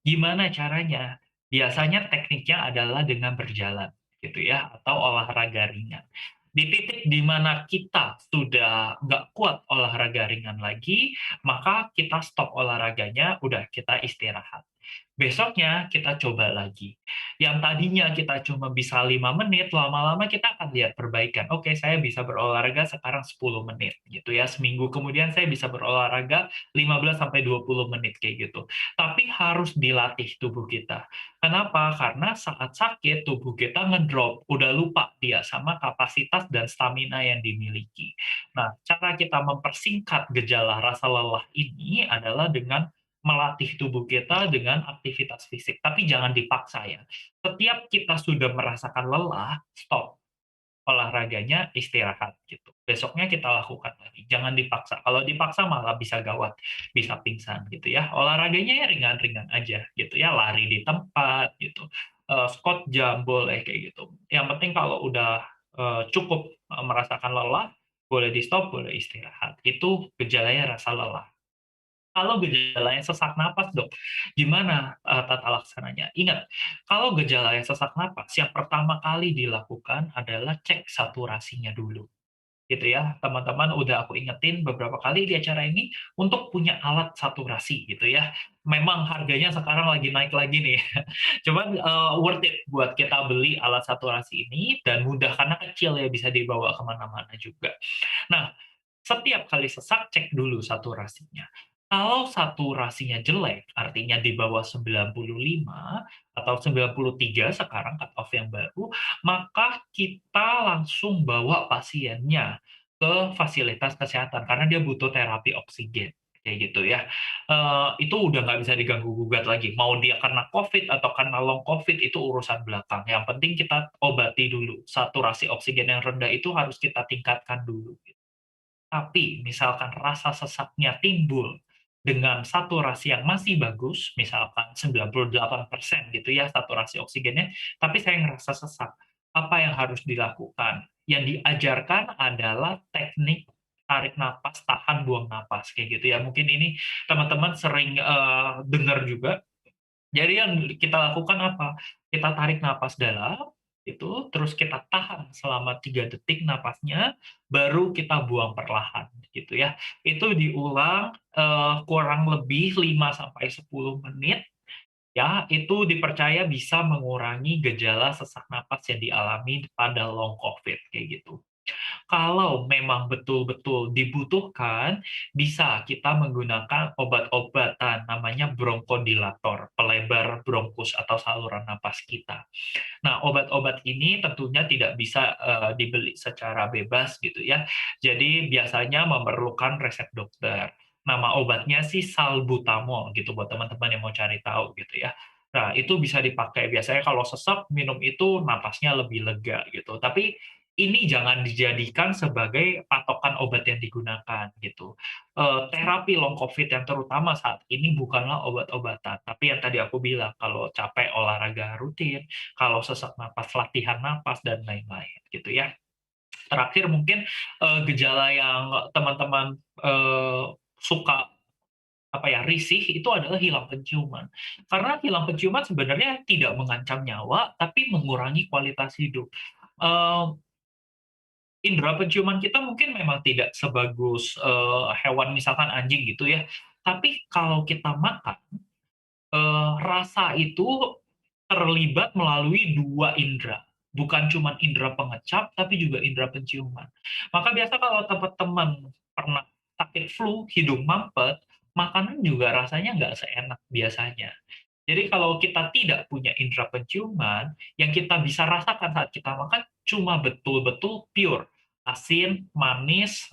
Gimana caranya? Biasanya tekniknya adalah dengan berjalan, gitu ya, atau olahraga ringan. Di titik di mana kita sudah nggak kuat olahraga ringan lagi, maka kita stop olahraganya, udah kita istirahat. Besoknya kita coba lagi. Yang tadinya kita cuma bisa 5 menit, lama-lama kita akan lihat perbaikan. Oke, saya bisa berolahraga sekarang 10 menit gitu ya. Seminggu kemudian saya bisa berolahraga 15 sampai 20 menit kayak gitu. Tapi harus dilatih tubuh kita. Kenapa? Karena saat sakit tubuh kita ngedrop, udah lupa dia sama kapasitas dan stamina yang dimiliki. Nah, cara kita mempersingkat gejala rasa lelah ini adalah dengan melatih tubuh kita dengan aktivitas fisik, tapi jangan dipaksa ya. Setiap kita sudah merasakan lelah, stop. Olahraganya istirahat gitu. Besoknya kita lakukan lagi, jangan dipaksa. Kalau dipaksa malah bisa gawat, bisa pingsan gitu ya. Olahraganya ya ringan-ringan aja gitu ya, lari di tempat gitu, squat jam boleh kayak gitu. Yang penting kalau udah, cukup, merasakan lelah, boleh di-stop, boleh istirahat. Itu gejalanya rasa lelah. Kalau gejalanya sesak napas, Dok, gimana, tata laksananya? Ingat, kalau gejalanya sesak napas, yang pertama kali dilakukan adalah cek saturasinya dulu, gitu ya. Teman-teman udah aku ingetin beberapa kali di acara ini untuk punya alat saturasi, gitu ya. Memang harganya sekarang lagi naik lagi nih, cuman, worth it buat kita beli alat saturasi ini dan mudah karena kecil ya, bisa dibawa ke mana-mana juga. Nah, setiap kali sesak, cek dulu saturasinya. Kalau saturasinya jelek, artinya di bawah 95 atau 93 sekarang cut off yang baru, maka kita langsung bawa pasiennya ke fasilitas kesehatan karena dia butuh terapi oksigen, kayak gitu ya. Itu udah nggak bisa diganggu-gugat lagi. Mau dia karena COVID atau karena long COVID itu urusan belakang. Yang penting kita obati dulu. Saturasi oksigen yang rendah itu harus kita tingkatkan dulu. Tapi misalkan rasa sesaknya timbul dengan saturasi yang masih bagus, misalkan 98% gitu ya saturasi oksigennya, tapi saya ngerasa sesak. Apa yang harus dilakukan? Yang diajarkan adalah teknik tarik napas, tahan, buang napas, kayak gitu ya. Mungkin ini teman-teman sering, dengar juga. Jadi yang kita lakukan apa? Kita tarik napas dalam, itu, terus kita tahan selama 3 detik napasnya, baru kita buang perlahan, gitu ya. Itu diulang, kurang lebih 5 sampai 10 menit, ya itu dipercaya bisa mengurangi gejala sesak napas yang dialami pada long COVID kayak gitu. Kalau memang betul-betul dibutuhkan, bisa kita menggunakan obat-obatan namanya bronchodilator, pelebar bronkus atau saluran napas kita. Nah, obat-obat ini tentunya tidak bisa dibeli secara bebas gitu ya. Jadi biasanya memerlukan resep dokter. Nama obatnya sih salbutamol gitu buat teman-teman yang mau cari tahu gitu ya. Nah, itu bisa dipakai. Biasanya kalau sesak minum itu napasnya lebih lega gitu. Tapi ini jangan dijadikan sebagai patokan obat yang digunakan gitu. Terapi long COVID yang terutama saat ini bukanlah obat-obatan, tapi yang tadi aku bilang kalau capek olahraga rutin, kalau sesak napas, latihan napas, dan lain-lain gitu ya. Terakhir mungkin gejala yang teman-teman suka risih itu adalah hilang penciuman. Karena hilang penciuman sebenarnya tidak mengancam nyawa, tapi mengurangi kualitas hidup. Eh, Indera penciuman kita mungkin memang tidak sebagus hewan misalkan anjing gitu ya. Tapi kalau kita makan, rasa itu terlibat melalui 2 indera, bukan cuma indera pengecap, tapi juga indera penciuman. Maka biasa kalau teman-teman pernah sakit flu, hidung mampet, makanan juga rasanya nggak seenak biasanya. Jadi kalau kita tidak punya indera penciuman, yang kita bisa rasakan saat kita makan cuma betul-betul pure, asin, manis,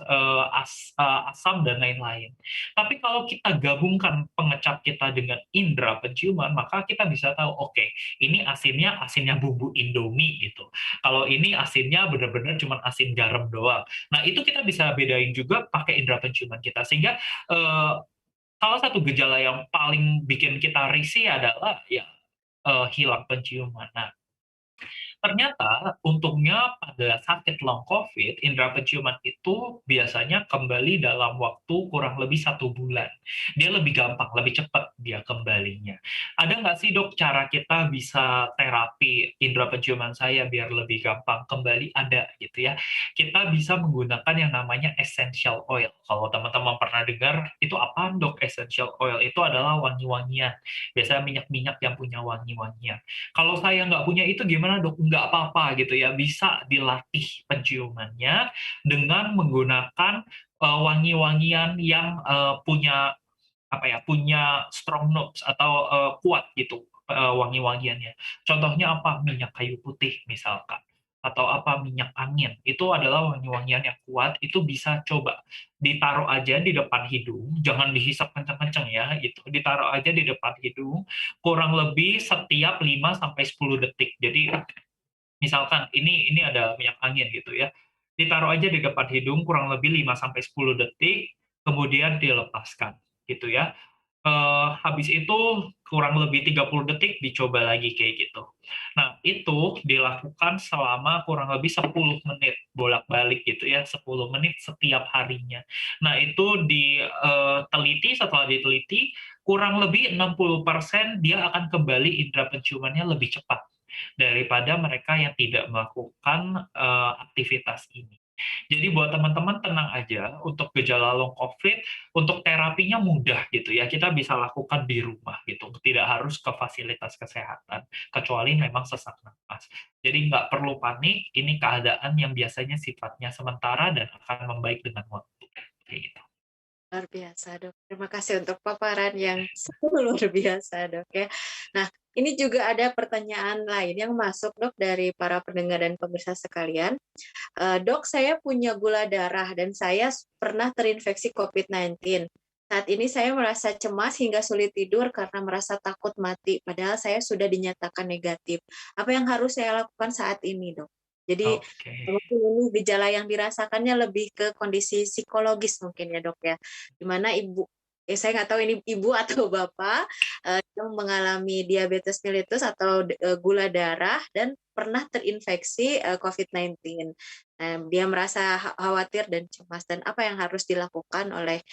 asam, dan lain-lain. Tapi kalau kita gabungkan pengecap kita dengan indera penciuman, maka kita bisa tahu, oke, ini asinnya bumbu Indomie gitu. Kalau ini asinnya benar-benar cuma asin garam doang. Nah, itu kita bisa bedain juga pakai indera penciuman kita. Sehingga eh, salah satu gejala yang paling bikin kita risih adalah ya hilang penciuman. Nah, ternyata untungnya pada sakit long COVID, indera penciuman itu biasanya kembali dalam waktu kurang lebih 1 bulan. Dia lebih gampang, lebih cepat dia kembalinya. Ada nggak sih dok cara kita bisa terapi indera penciuman saya biar lebih gampang kembali? Ada gitu ya. Kita bisa menggunakan yang namanya essential oil. Kalau teman-teman pernah dengar, itu apa dok essential oil? Itu adalah wangi-wangian. Biasanya minyak-minyak yang punya wangi-wangian. Kalau saya nggak punya itu gimana dok? Nggak apa-apa gitu ya, bisa dilatih penciumannya dengan menggunakan wangi-wangian yang punya strong notes atau kuat gitu wangi-wangiannya. Contohnya apa? Minyak kayu putih misalkan atau minyak angin. Itu adalah wangi-wangian yang kuat, itu bisa coba ditaruh aja di depan hidung, jangan dihisap kenceng-kenceng ya gitu. Ditaruh aja di depan hidung kurang lebih setiap 5 sampai 10 detik. Jadi misalkan ini ada minyak angin gitu ya. Ditaruh aja di depan hidung kurang lebih 5 sampai 10 detik, kemudian dilepaskan gitu ya. Habis itu kurang lebih 30 detik dicoba lagi kayak gitu. Nah, itu dilakukan selama kurang lebih 10 menit bolak-balik gitu ya, 10 menit setiap harinya. Nah, itu setelah diteliti kurang lebih 60% dia akan kembali indera penciumannya lebih cepat daripada mereka yang tidak melakukan aktivitas ini. Jadi buat teman-teman tenang aja untuk gejala long COVID, untuk terapinya mudah gitu ya. Kita bisa lakukan di rumah gitu, tidak harus ke fasilitas kesehatan, kecuali memang sesak napas. Jadi nggak perlu panik, ini keadaan yang biasanya sifatnya sementara dan akan membaik dengan waktu. Kayak gitu. Luar biasa, Dok. Terima kasih untuk paparan yang luar biasa, Dok ya. Nah, ini juga ada pertanyaan lain yang masuk, Dok, dari para pendengar dan pemirsa sekalian. Dok, saya punya gula darah dan saya pernah terinfeksi COVID-19. Saat ini saya merasa cemas hingga sulit tidur karena merasa takut mati, padahal saya sudah dinyatakan negatif. Apa yang harus saya lakukan saat ini, Dok? Jadi, Oke. mungkin ini gejala yang dirasakannya lebih ke kondisi psikologis mungkin ya, Dok ya. Di mana saya nggak tahu ini ibu atau bapak yang mengalami diabetes mellitus atau gula darah dan pernah terinfeksi COVID-19. Dia merasa khawatir dan cemas, dan apa yang harus dilakukan oleh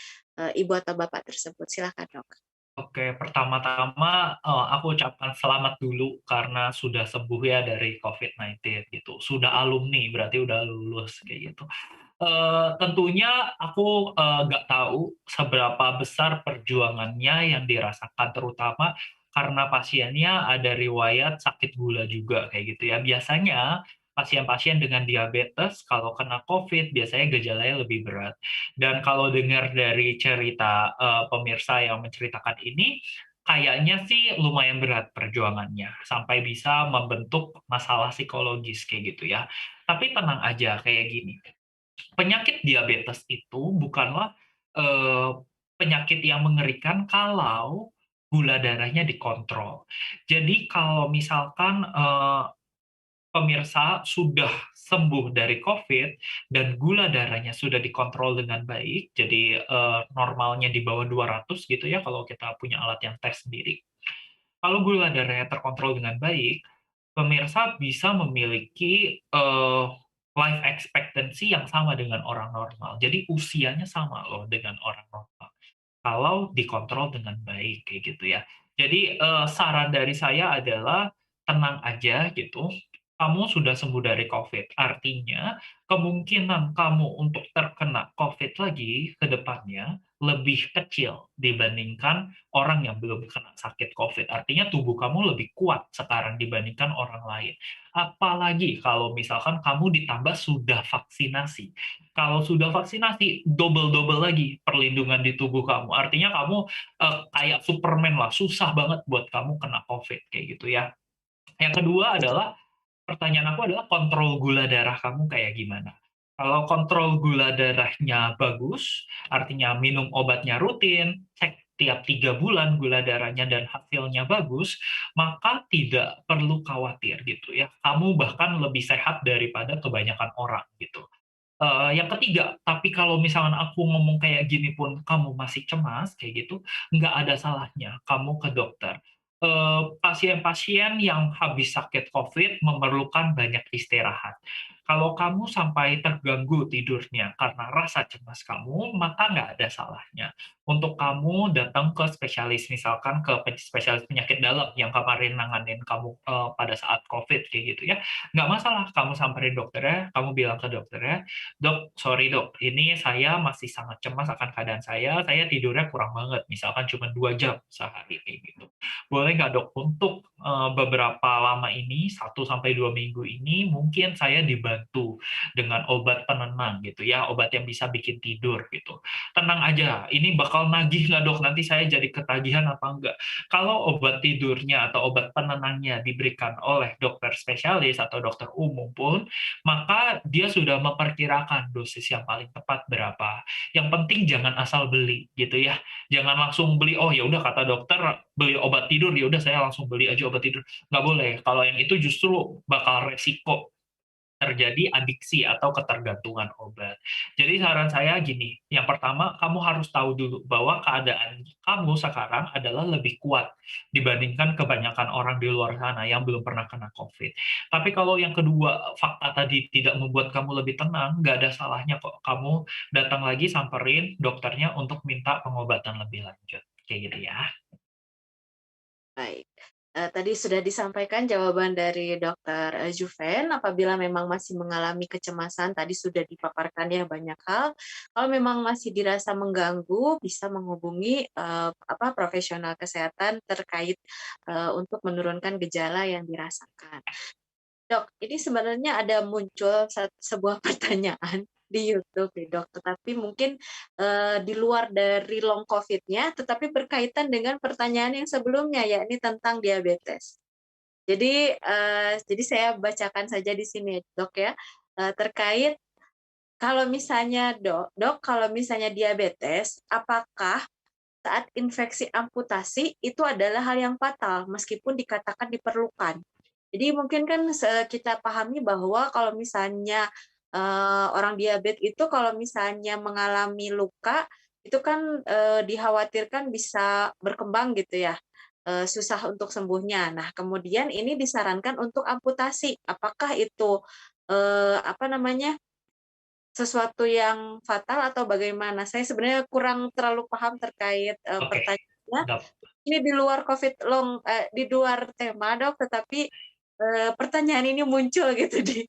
ibu atau bapak tersebut? Silakan, Dok. Oke, pertama-tama aku ucapkan selamat dulu karena sudah sembuh ya dari COVID-19 gitu. Sudah alumni, berarti udah lulus kayak gitu. Tentunya aku nggak tahu seberapa besar perjuangannya yang dirasakan, terutama karena pasiennya ada riwayat sakit gula juga kayak gitu ya. Biasanya pasien-pasien dengan diabetes kalau kena COVID biasanya gejalanya lebih berat. Dan kalau dengar dari cerita pemirsa yang menceritakan ini, kayaknya sih lumayan berat perjuangannya sampai bisa membentuk masalah psikologis kayak gitu ya. Tapi tenang aja kayak gini, penyakit diabetes itu bukanlah eh, penyakit yang mengerikan kalau gula darahnya dikontrol. Jadi kalau misalkan pemirsa sudah sembuh dari COVID dan gula darahnya sudah dikontrol dengan baik, jadi normalnya di bawah 200 gitu ya kalau kita punya alat yang tes sendiri. Kalau gula darahnya terkontrol dengan baik, pemirsa bisa memiliki life expectancy yang sama dengan orang normal. Jadi usianya sama loh dengan orang normal kalau dikontrol dengan baik kayak gitu ya. Jadi saran dari saya adalah tenang aja gitu. Kamu sudah sembuh dari COVID, artinya kemungkinan kamu untuk terkena COVID lagi ke depannya lebih kecil dibandingkan orang yang belum kena sakit COVID. Artinya tubuh kamu lebih kuat sekarang dibandingkan orang lain. Apalagi kalau misalkan kamu ditambah sudah vaksinasi. Kalau sudah vaksinasi, double-double lagi perlindungan di tubuh kamu. Artinya kamu kayak Superman lah, susah banget buat kamu kena COVID kayak gitu ya. Yang kedua adalah pertanyaan aku adalah kontrol gula darah kamu kayak gimana? Kalau kontrol gula darahnya bagus, artinya minum obatnya rutin, cek tiap 3 bulan gula darahnya dan hasilnya bagus, maka tidak perlu khawatir gitu ya. Kamu bahkan lebih sehat daripada kebanyakan orang gitu. Yang ketiga, tapi kalau misalkan aku ngomong kayak gini pun kamu masih cemas kayak gitu, nggak ada salahnya kamu ke dokter. Pasien-pasien yang habis sakit COVID memerlukan banyak istirahat. Kalau kamu sampai terganggu tidurnya karena rasa cemas kamu, maka nggak ada salahnya untuk kamu datang ke spesialis, misalkan ke spesialis penyakit dalam yang kemarin nanganin kamu, pada saat COVID kayak gitu ya. Nggak masalah kamu samperin dokternya, kamu bilang ke dokternya, "Dok, sorry dok, ini saya masih sangat cemas akan keadaan saya tidurnya kurang banget, misalkan cuma 2 jam sehari," kayak gitu. "Boleh nggak dok, untuk beberapa lama ini, 1 sampai 2 minggu ini, mungkin saya dibantu dengan obat penenang," gitu ya, obat yang bisa bikin tidur gitu. "Tenang aja, ini bakal nagih nggak dok? Nanti saya jadi ketagihan apa enggak?" Kalau obat tidurnya atau obat penenangnya diberikan oleh dokter spesialis atau dokter umum pun, maka dia sudah memperkirakan dosis yang paling tepat berapa. Yang penting jangan asal beli gitu ya. Jangan langsung beli, oh ya udah kata dokter beli obat tidur, ya udah saya langsung beli aja obat tidur. Nggak boleh. Kalau yang itu justru bakal resiko terjadi adiksi atau ketergantungan obat. Jadi saran saya gini, yang pertama kamu harus tahu dulu bahwa keadaan kamu sekarang adalah lebih kuat dibandingkan kebanyakan orang di luar sana yang belum pernah kena COVID. Tapi kalau yang kedua, fakta tadi tidak membuat kamu lebih tenang, nggak ada salahnya kok kamu datang lagi samperin dokternya untuk minta pengobatan lebih lanjut. Kayak gitu ya. Baik. Tadi sudah disampaikan jawaban dari Dokter Juven, apabila memang masih mengalami kecemasan, tadi sudah dipaparkan ya banyak hal. Kalau memang masih dirasa mengganggu, bisa menghubungi profesional kesehatan terkait untuk menurunkan gejala yang dirasakan. Dok, ini sebenarnya ada muncul sebuah pertanyaan di YouTube nih Dok, tetapi mungkin di luar dari long COVID-nya, tetapi berkaitan dengan pertanyaan yang sebelumnya, yakni tentang diabetes. Jadi saya bacakan saja di sini Dok ya, terkait kalau misalnya Dok, kalau misalnya diabetes, apakah saat infeksi amputasi itu adalah hal yang fatal meskipun dikatakan diperlukan? Jadi mungkin kan kita pahami bahwa kalau misalnya orang diabetes itu kalau misalnya mengalami luka itu kan dikhawatirkan bisa berkembang gitu ya, susah untuk sembuhnya. Nah, kemudian ini disarankan untuk amputasi. Apakah itu apa namanya, sesuatu yang fatal atau bagaimana? Saya sebenarnya kurang terlalu paham terkait Oke, pertanyaannya. nggak Ini di luar COVID di luar tema Dok, tetapi pertanyaan ini muncul gitu di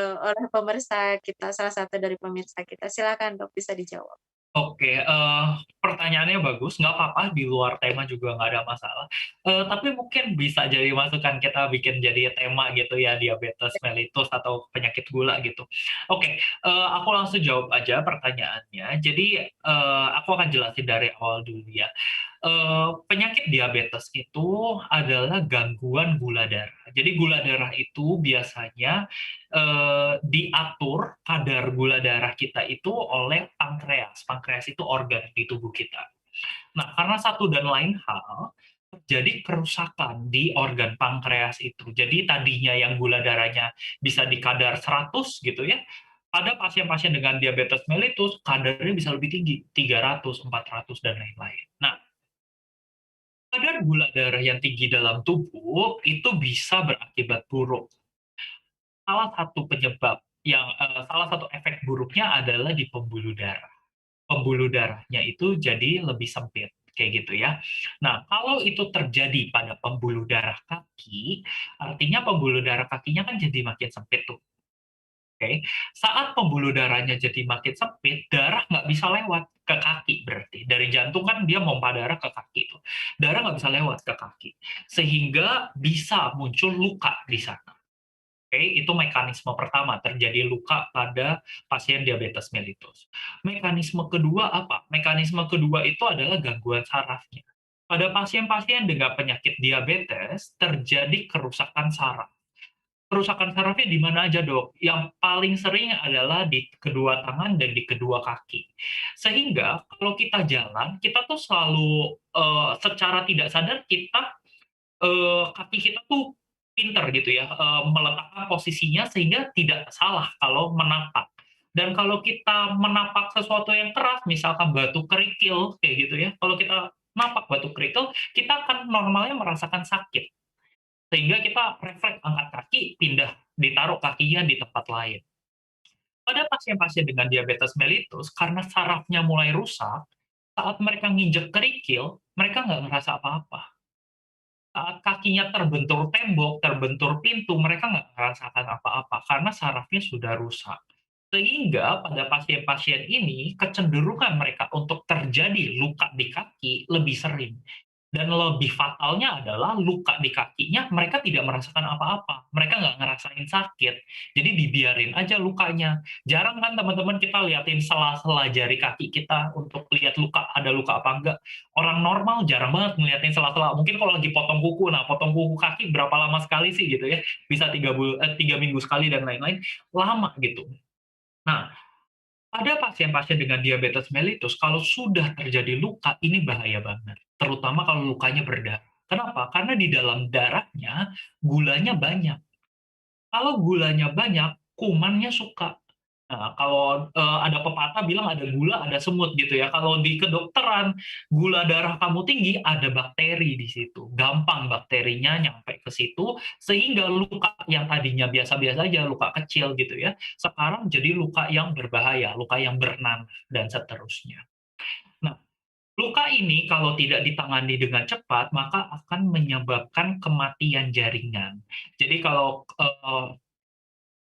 oleh pemirsa kita, salah satu dari pemirsa kita. Silakan Dok, bisa dijawab. Oke, pertanyaannya bagus, nggak apa-apa di luar tema juga nggak ada masalah. Tapi mungkin bisa jadi masukan kita bikin jadi tema gitu ya, diabetes mellitus atau penyakit gula gitu. Oke, aku langsung jawab aja pertanyaannya. Jadi, aku akan jelasin dari awal dulu ya. Penyakit diabetes itu adalah gangguan gula darah. Jadi gula darah itu biasanya diatur kadar gula darah kita itu oleh pankreas. Pankreas itu organ di tubuh kita. Nah, karena satu dan lain hal, terjadi kerusakan di organ pankreas itu. Jadi tadinya yang gula darahnya bisa di kadar 100 gitu ya, pada pasien-pasien dengan diabetes mellitus kadarnya bisa lebih tinggi, 300, 400 dan lain-lain. Nah, kadar gula darah yang tinggi dalam tubuh itu bisa berakibat buruk. Salah satu efek buruknya adalah di pembuluh darah. Pembuluh darahnya itu jadi lebih sempit, kayak gitu ya. Nah, kalau itu terjadi pada pembuluh darah kaki, artinya pembuluh darah kakinya kan jadi makin sempit tuh, oke. Saat pembuluh darahnya jadi makin sempit, darah nggak bisa lewat ke kaki berarti. Dari jantung kan dia pompa darah ke kaki tuh. Darah nggak bisa lewat ke kaki. Sehingga bisa muncul luka di sana. Oke, itu mekanisme pertama, terjadi luka pada pasien diabetes mellitus. Mekanisme kedua apa? Mekanisme kedua itu adalah gangguan sarafnya. Pada pasien-pasien dengan penyakit diabetes, terjadi kerusakan saraf. Kerusakan sarafnya di mana aja, Dok? Yang paling sering adalah di kedua tangan dan di kedua kaki. Sehingga kalau kita jalan, kita tuh selalu, secara tidak sadar kita kaki kita tuh pinter gitu ya, meletakkan posisinya sehingga tidak salah kalau menapak. Dan kalau kita menapak sesuatu yang keras, misalkan batu kerikil kayak gitu ya, kalau kita napak batu kerikil, kita akan normalnya merasakan sakit. Sehingga kita refleks angkat kaki, pindah, ditaruh kakinya di tempat lain. Pada pasien-pasien dengan diabetes mellitus, karena sarafnya mulai rusak, saat mereka nginjek kerikil, mereka nggak ngerasa apa-apa. Saat kakinya terbentur tembok, terbentur pintu, mereka nggak merasakan apa-apa karena sarafnya sudah rusak. Sehingga pada pasien-pasien ini kecenderungan mereka untuk terjadi luka di kaki lebih sering. Dan lebih fatalnya adalah luka di kakinya mereka tidak merasakan apa-apa, mereka nggak ngerasain sakit, jadi dibiarin aja lukanya. Jarang kan teman-teman kita liatin sela-sela jari kaki kita untuk lihat luka, ada luka apa enggak. Orang normal jarang banget ngeliatin sela-sela, mungkin kalau lagi potong kuku, nah potong kuku kaki berapa lama sekali sih gitu ya, bisa 3 minggu sekali dan lain-lain, lama gitu. Nah, pada pasien-pasien dengan diabetes mellitus, kalau sudah terjadi luka, ini bahaya banget, terutama kalau lukanya berdarah. Kenapa? Karena di dalam darahnya gulanya banyak. Kalau gulanya banyak, kumannya suka. Nah, kalau ada pepatah bilang ada gula, ada semut gitu ya. Kalau di kedokteran, gula darah kamu tinggi, ada bakteri di situ. Gampang bakterinya nyampe ke situ, sehingga luka yang tadinya biasa-biasa aja, luka kecil gitu ya, sekarang jadi luka yang berbahaya, luka yang bernanah, dan seterusnya. Nah, luka ini kalau tidak ditangani dengan cepat, maka akan menyebabkan kematian jaringan. Jadi kalau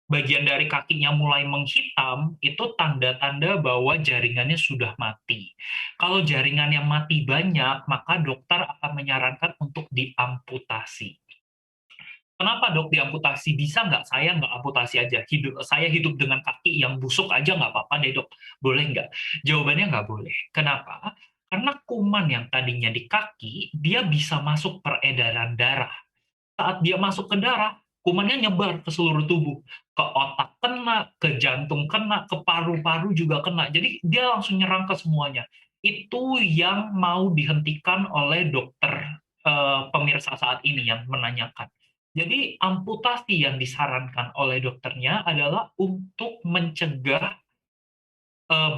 bagian dari kakinya mulai menghitam, itu tanda-tanda bahwa jaringannya sudah mati. Kalau jaringan yang mati banyak, maka dokter akan menyarankan untuk diamputasi. Kenapa dok diamputasi? Bisa nggak saya nggak amputasi aja? Saya hidup dengan kaki yang busuk aja nggak apa-apa deh dok. Boleh nggak? Jawabannya nggak boleh. Kenapa? Karena kuman yang tadinya di kaki, dia bisa masuk peredaran darah. Saat dia masuk ke darah, kumannya nyebar ke seluruh tubuh. Ke otak kena, ke jantung kena, ke paru-paru juga kena. Jadi dia langsung nyerang ke semuanya. Itu yang mau dihentikan oleh dokter pemirsa saat ini yang menanyakan. Jadi amputasi yang disarankan oleh dokternya adalah untuk mencegah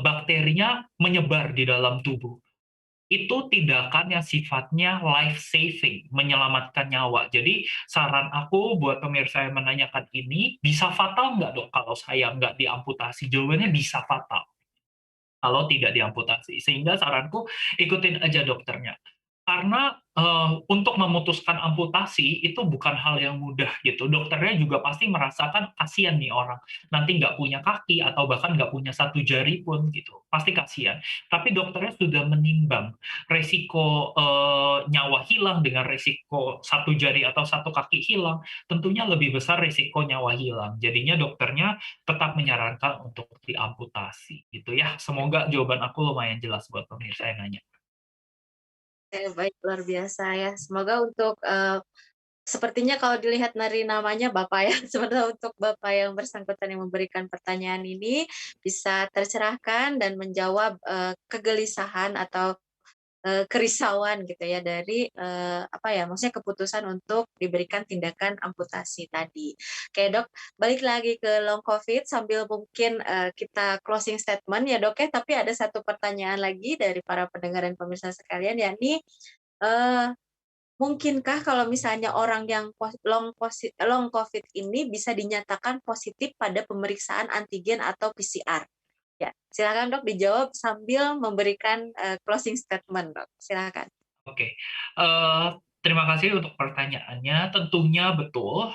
bakterinya menyebar di dalam tubuh. Itu tindakan yang sifatnya life saving, menyelamatkan nyawa. Jadi saran aku buat pemirsa yang menanyakan ini, bisa fatal nggak dok kalau saya nggak diamputasi? Jawabannya bisa fatal kalau tidak diamputasi. Sehingga saranku ikutin aja dokternya. Karena, untuk memutuskan amputasi itu bukan hal yang mudah gitu. Dokternya juga pasti merasakan kasihan nih orang, nanti nggak punya kaki atau bahkan nggak punya satu jari pun gitu, pasti kasihan. Tapi dokternya sudah menimbang resiko, nyawa hilang dengan resiko satu jari atau satu kaki hilang, tentunya lebih besar resiko nyawa hilang. Jadinya dokternya tetap menyarankan untuk diamputasi gitu ya. Semoga jawaban aku lumayan jelas buat pemirsa yang nanya. Oke, baik, luar biasa ya. Semoga untuk, sepertinya kalau dilihat dari namanya Bapak ya, semoga untuk Bapak yang bersangkutan yang memberikan pertanyaan ini bisa tercerahkan dan menjawab, kegelisahan atau kerisauan gitu ya dari, apa ya, maksudnya keputusan untuk diberikan tindakan amputasi tadi. Oke Dok, balik lagi ke long COVID sambil mungkin, kita closing statement ya Dok ya, tapi ada satu pertanyaan lagi dari para pendengar dan pemirsa sekalian yakni, eee, mungkinkah kalau misalnya orang yang long COVID ini bisa dinyatakan positif pada pemeriksaan antigen atau PCR? Ya, silakan Dok dijawab sambil memberikan, closing statement Dok, silakan. Oke, terima kasih untuk pertanyaannya. Tentunya betul,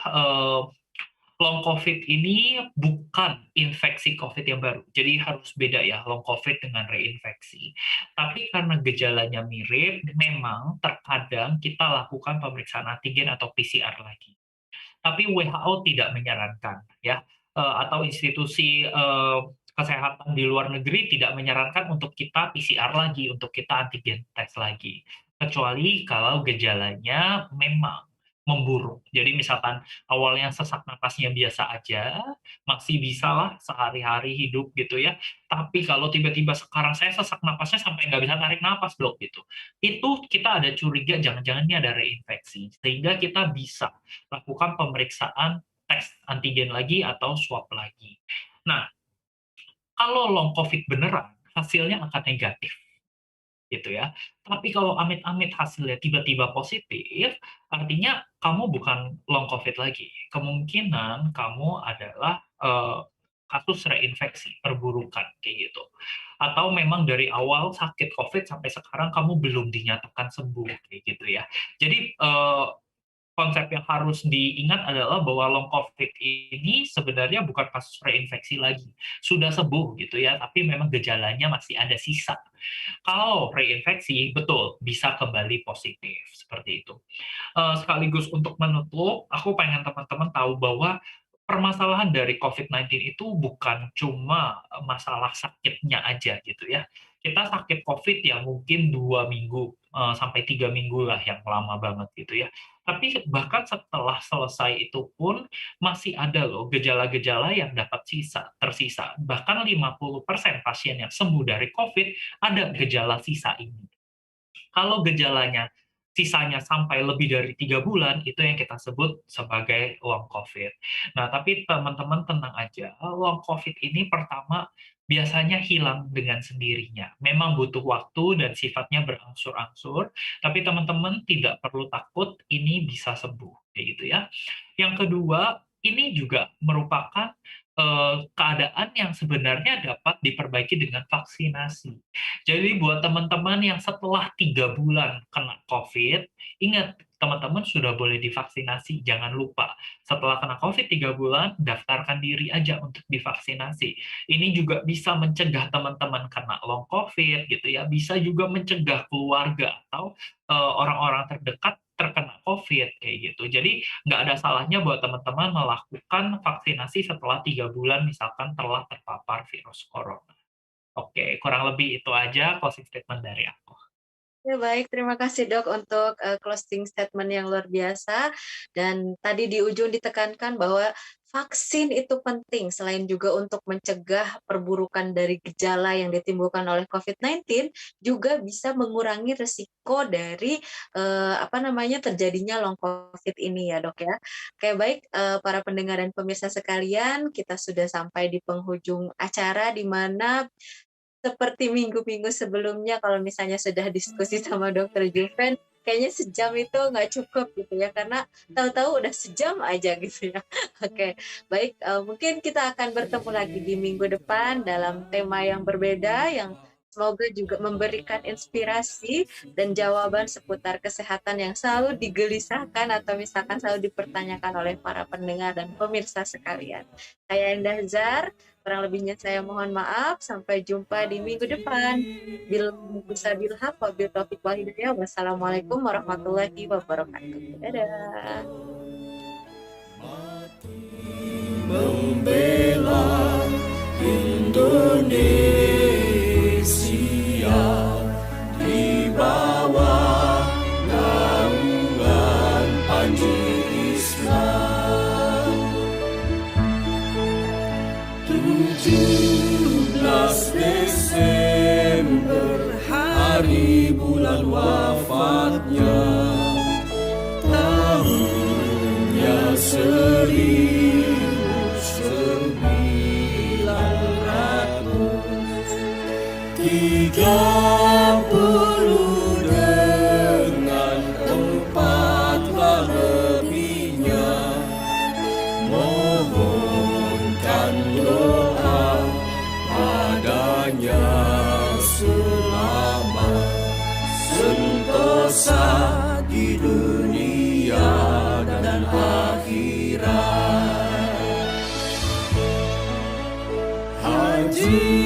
long COVID ini bukan infeksi COVID yang baru, jadi harus beda ya long COVID dengan reinfeksi. Tapi karena gejalanya mirip, memang terkadang kita lakukan pemeriksaan antigen atau PCR lagi. Tapi WHO tidak menyarankan ya, atau institusi, kesehatan di luar negeri tidak menyarankan untuk kita PCR lagi, untuk kita antigen tes lagi. Kecuali kalau gejalanya memang memburuk. Jadi misalkan awalnya sesak napasnya biasa aja, masih bisalah sehari-hari hidup gitu ya, tapi kalau tiba-tiba sekarang saya sesak napasnya sampai nggak bisa tarik napas Dok, gitu. Itu kita ada curiga jangan-jangan ini ada reinfeksi, sehingga kita bisa lakukan pemeriksaan tes antigen lagi atau swab lagi. Nah, kalau long COVID beneran, hasilnya akan negatif, gitu ya. Tapi kalau amit-amit hasilnya tiba-tiba positif, artinya kamu bukan long COVID lagi. Kemungkinan kamu adalah, kasus reinfeksi, perburukan, kayak gitu. Atau memang dari awal sakit COVID sampai sekarang kamu belum dinyatakan sembuh, kayak gitu ya. Jadi, konsep yang harus diingat adalah bahwa long COVID ini sebenarnya bukan kasus reinfeksi lagi, sudah sembuh gitu ya, tapi memang gejalanya masih ada sisa. Kalau reinfeksi, betul bisa kembali positif, seperti itu. Sekaligus untuk menutup, aku pengen teman-teman tahu bahwa permasalahan dari COVID-19 itu bukan cuma masalah sakitnya aja gitu ya. Kita sakit COVID ya mungkin 2 minggu, sampai 3 minggu lah yang lama banget gitu ya. Tapi bahkan setelah selesai itu pun masih ada loh gejala-gejala yang dapat tersisa. Bahkan 50% pasien yang sembuh dari COVID ada gejala sisa ini. Kalau gejalanya sisanya sampai lebih dari 3 bulan, itu yang kita sebut sebagai long COVID. Nah, tapi teman-teman tenang aja, long COVID ini pertama biasanya hilang dengan sendirinya. Memang butuh waktu dan sifatnya berangsur-angsur, tapi teman-teman tidak perlu takut, ini bisa sembuh, kayak gitu ya. Yang kedua, ini juga merupakan keadaan yang sebenarnya dapat diperbaiki dengan vaksinasi. Jadi buat teman-teman yang setelah 3 bulan kena COVID, ingat teman-teman sudah boleh divaksinasi, jangan lupa. Setelah kena COVID 3 bulan, daftarkan diri aja untuk divaksinasi. Ini juga bisa mencegah teman-teman kena long COVID gitu ya, bisa juga mencegah keluarga atau orang-orang terdekat terkena COVID kayak gitu. Jadi nggak ada salahnya buat teman-teman melakukan vaksinasi setelah 3 bulan misalkan telah terpapar virus corona. Oke, kurang lebih itu aja closing statement dari aku. Ya baik, terima kasih Dok untuk, closing statement yang luar biasa, dan tadi di ujung ditekankan bahwa vaksin itu penting selain juga untuk mencegah perburukan dari gejala yang ditimbulkan oleh COVID-19, juga bisa mengurangi resiko dari, apa namanya, terjadinya long COVID ini ya Dok ya. Oke baik, para pendengar dan pemirsa sekalian, kita sudah sampai di penghujung acara di mana seperti minggu-minggu sebelumnya kalau misalnya sudah diskusi sama Dokter Juven, kayaknya sejam itu nggak cukup gitu ya, karena tahu-tahu udah sejam aja gitu ya. Oke, baik, mungkin kita akan bertemu lagi di minggu depan dalam tema yang berbeda, yang Semoga juga memberikan inspirasi dan jawaban seputar kesehatan yang selalu digelisahkan atau misalkan selalu dipertanyakan oleh para pendengar dan pemirsa sekalian. Saya Endah Zar, kurang lebihnya saya mohon maaf. Sampai jumpa di minggu depan. Bisabil haq wa bil taufiq wal hidayah. Wassalamualaikum warahmatullahi wabarakatuh. Dadah. Membela Indonesia di bawah naungan Panji Islam. 17 Desember hari bulan wafatnya, tahunnya 1930 dengan 4 lebihnya, mohonkan doa padanya selamat sentosa di dunia dan akhirat. Haji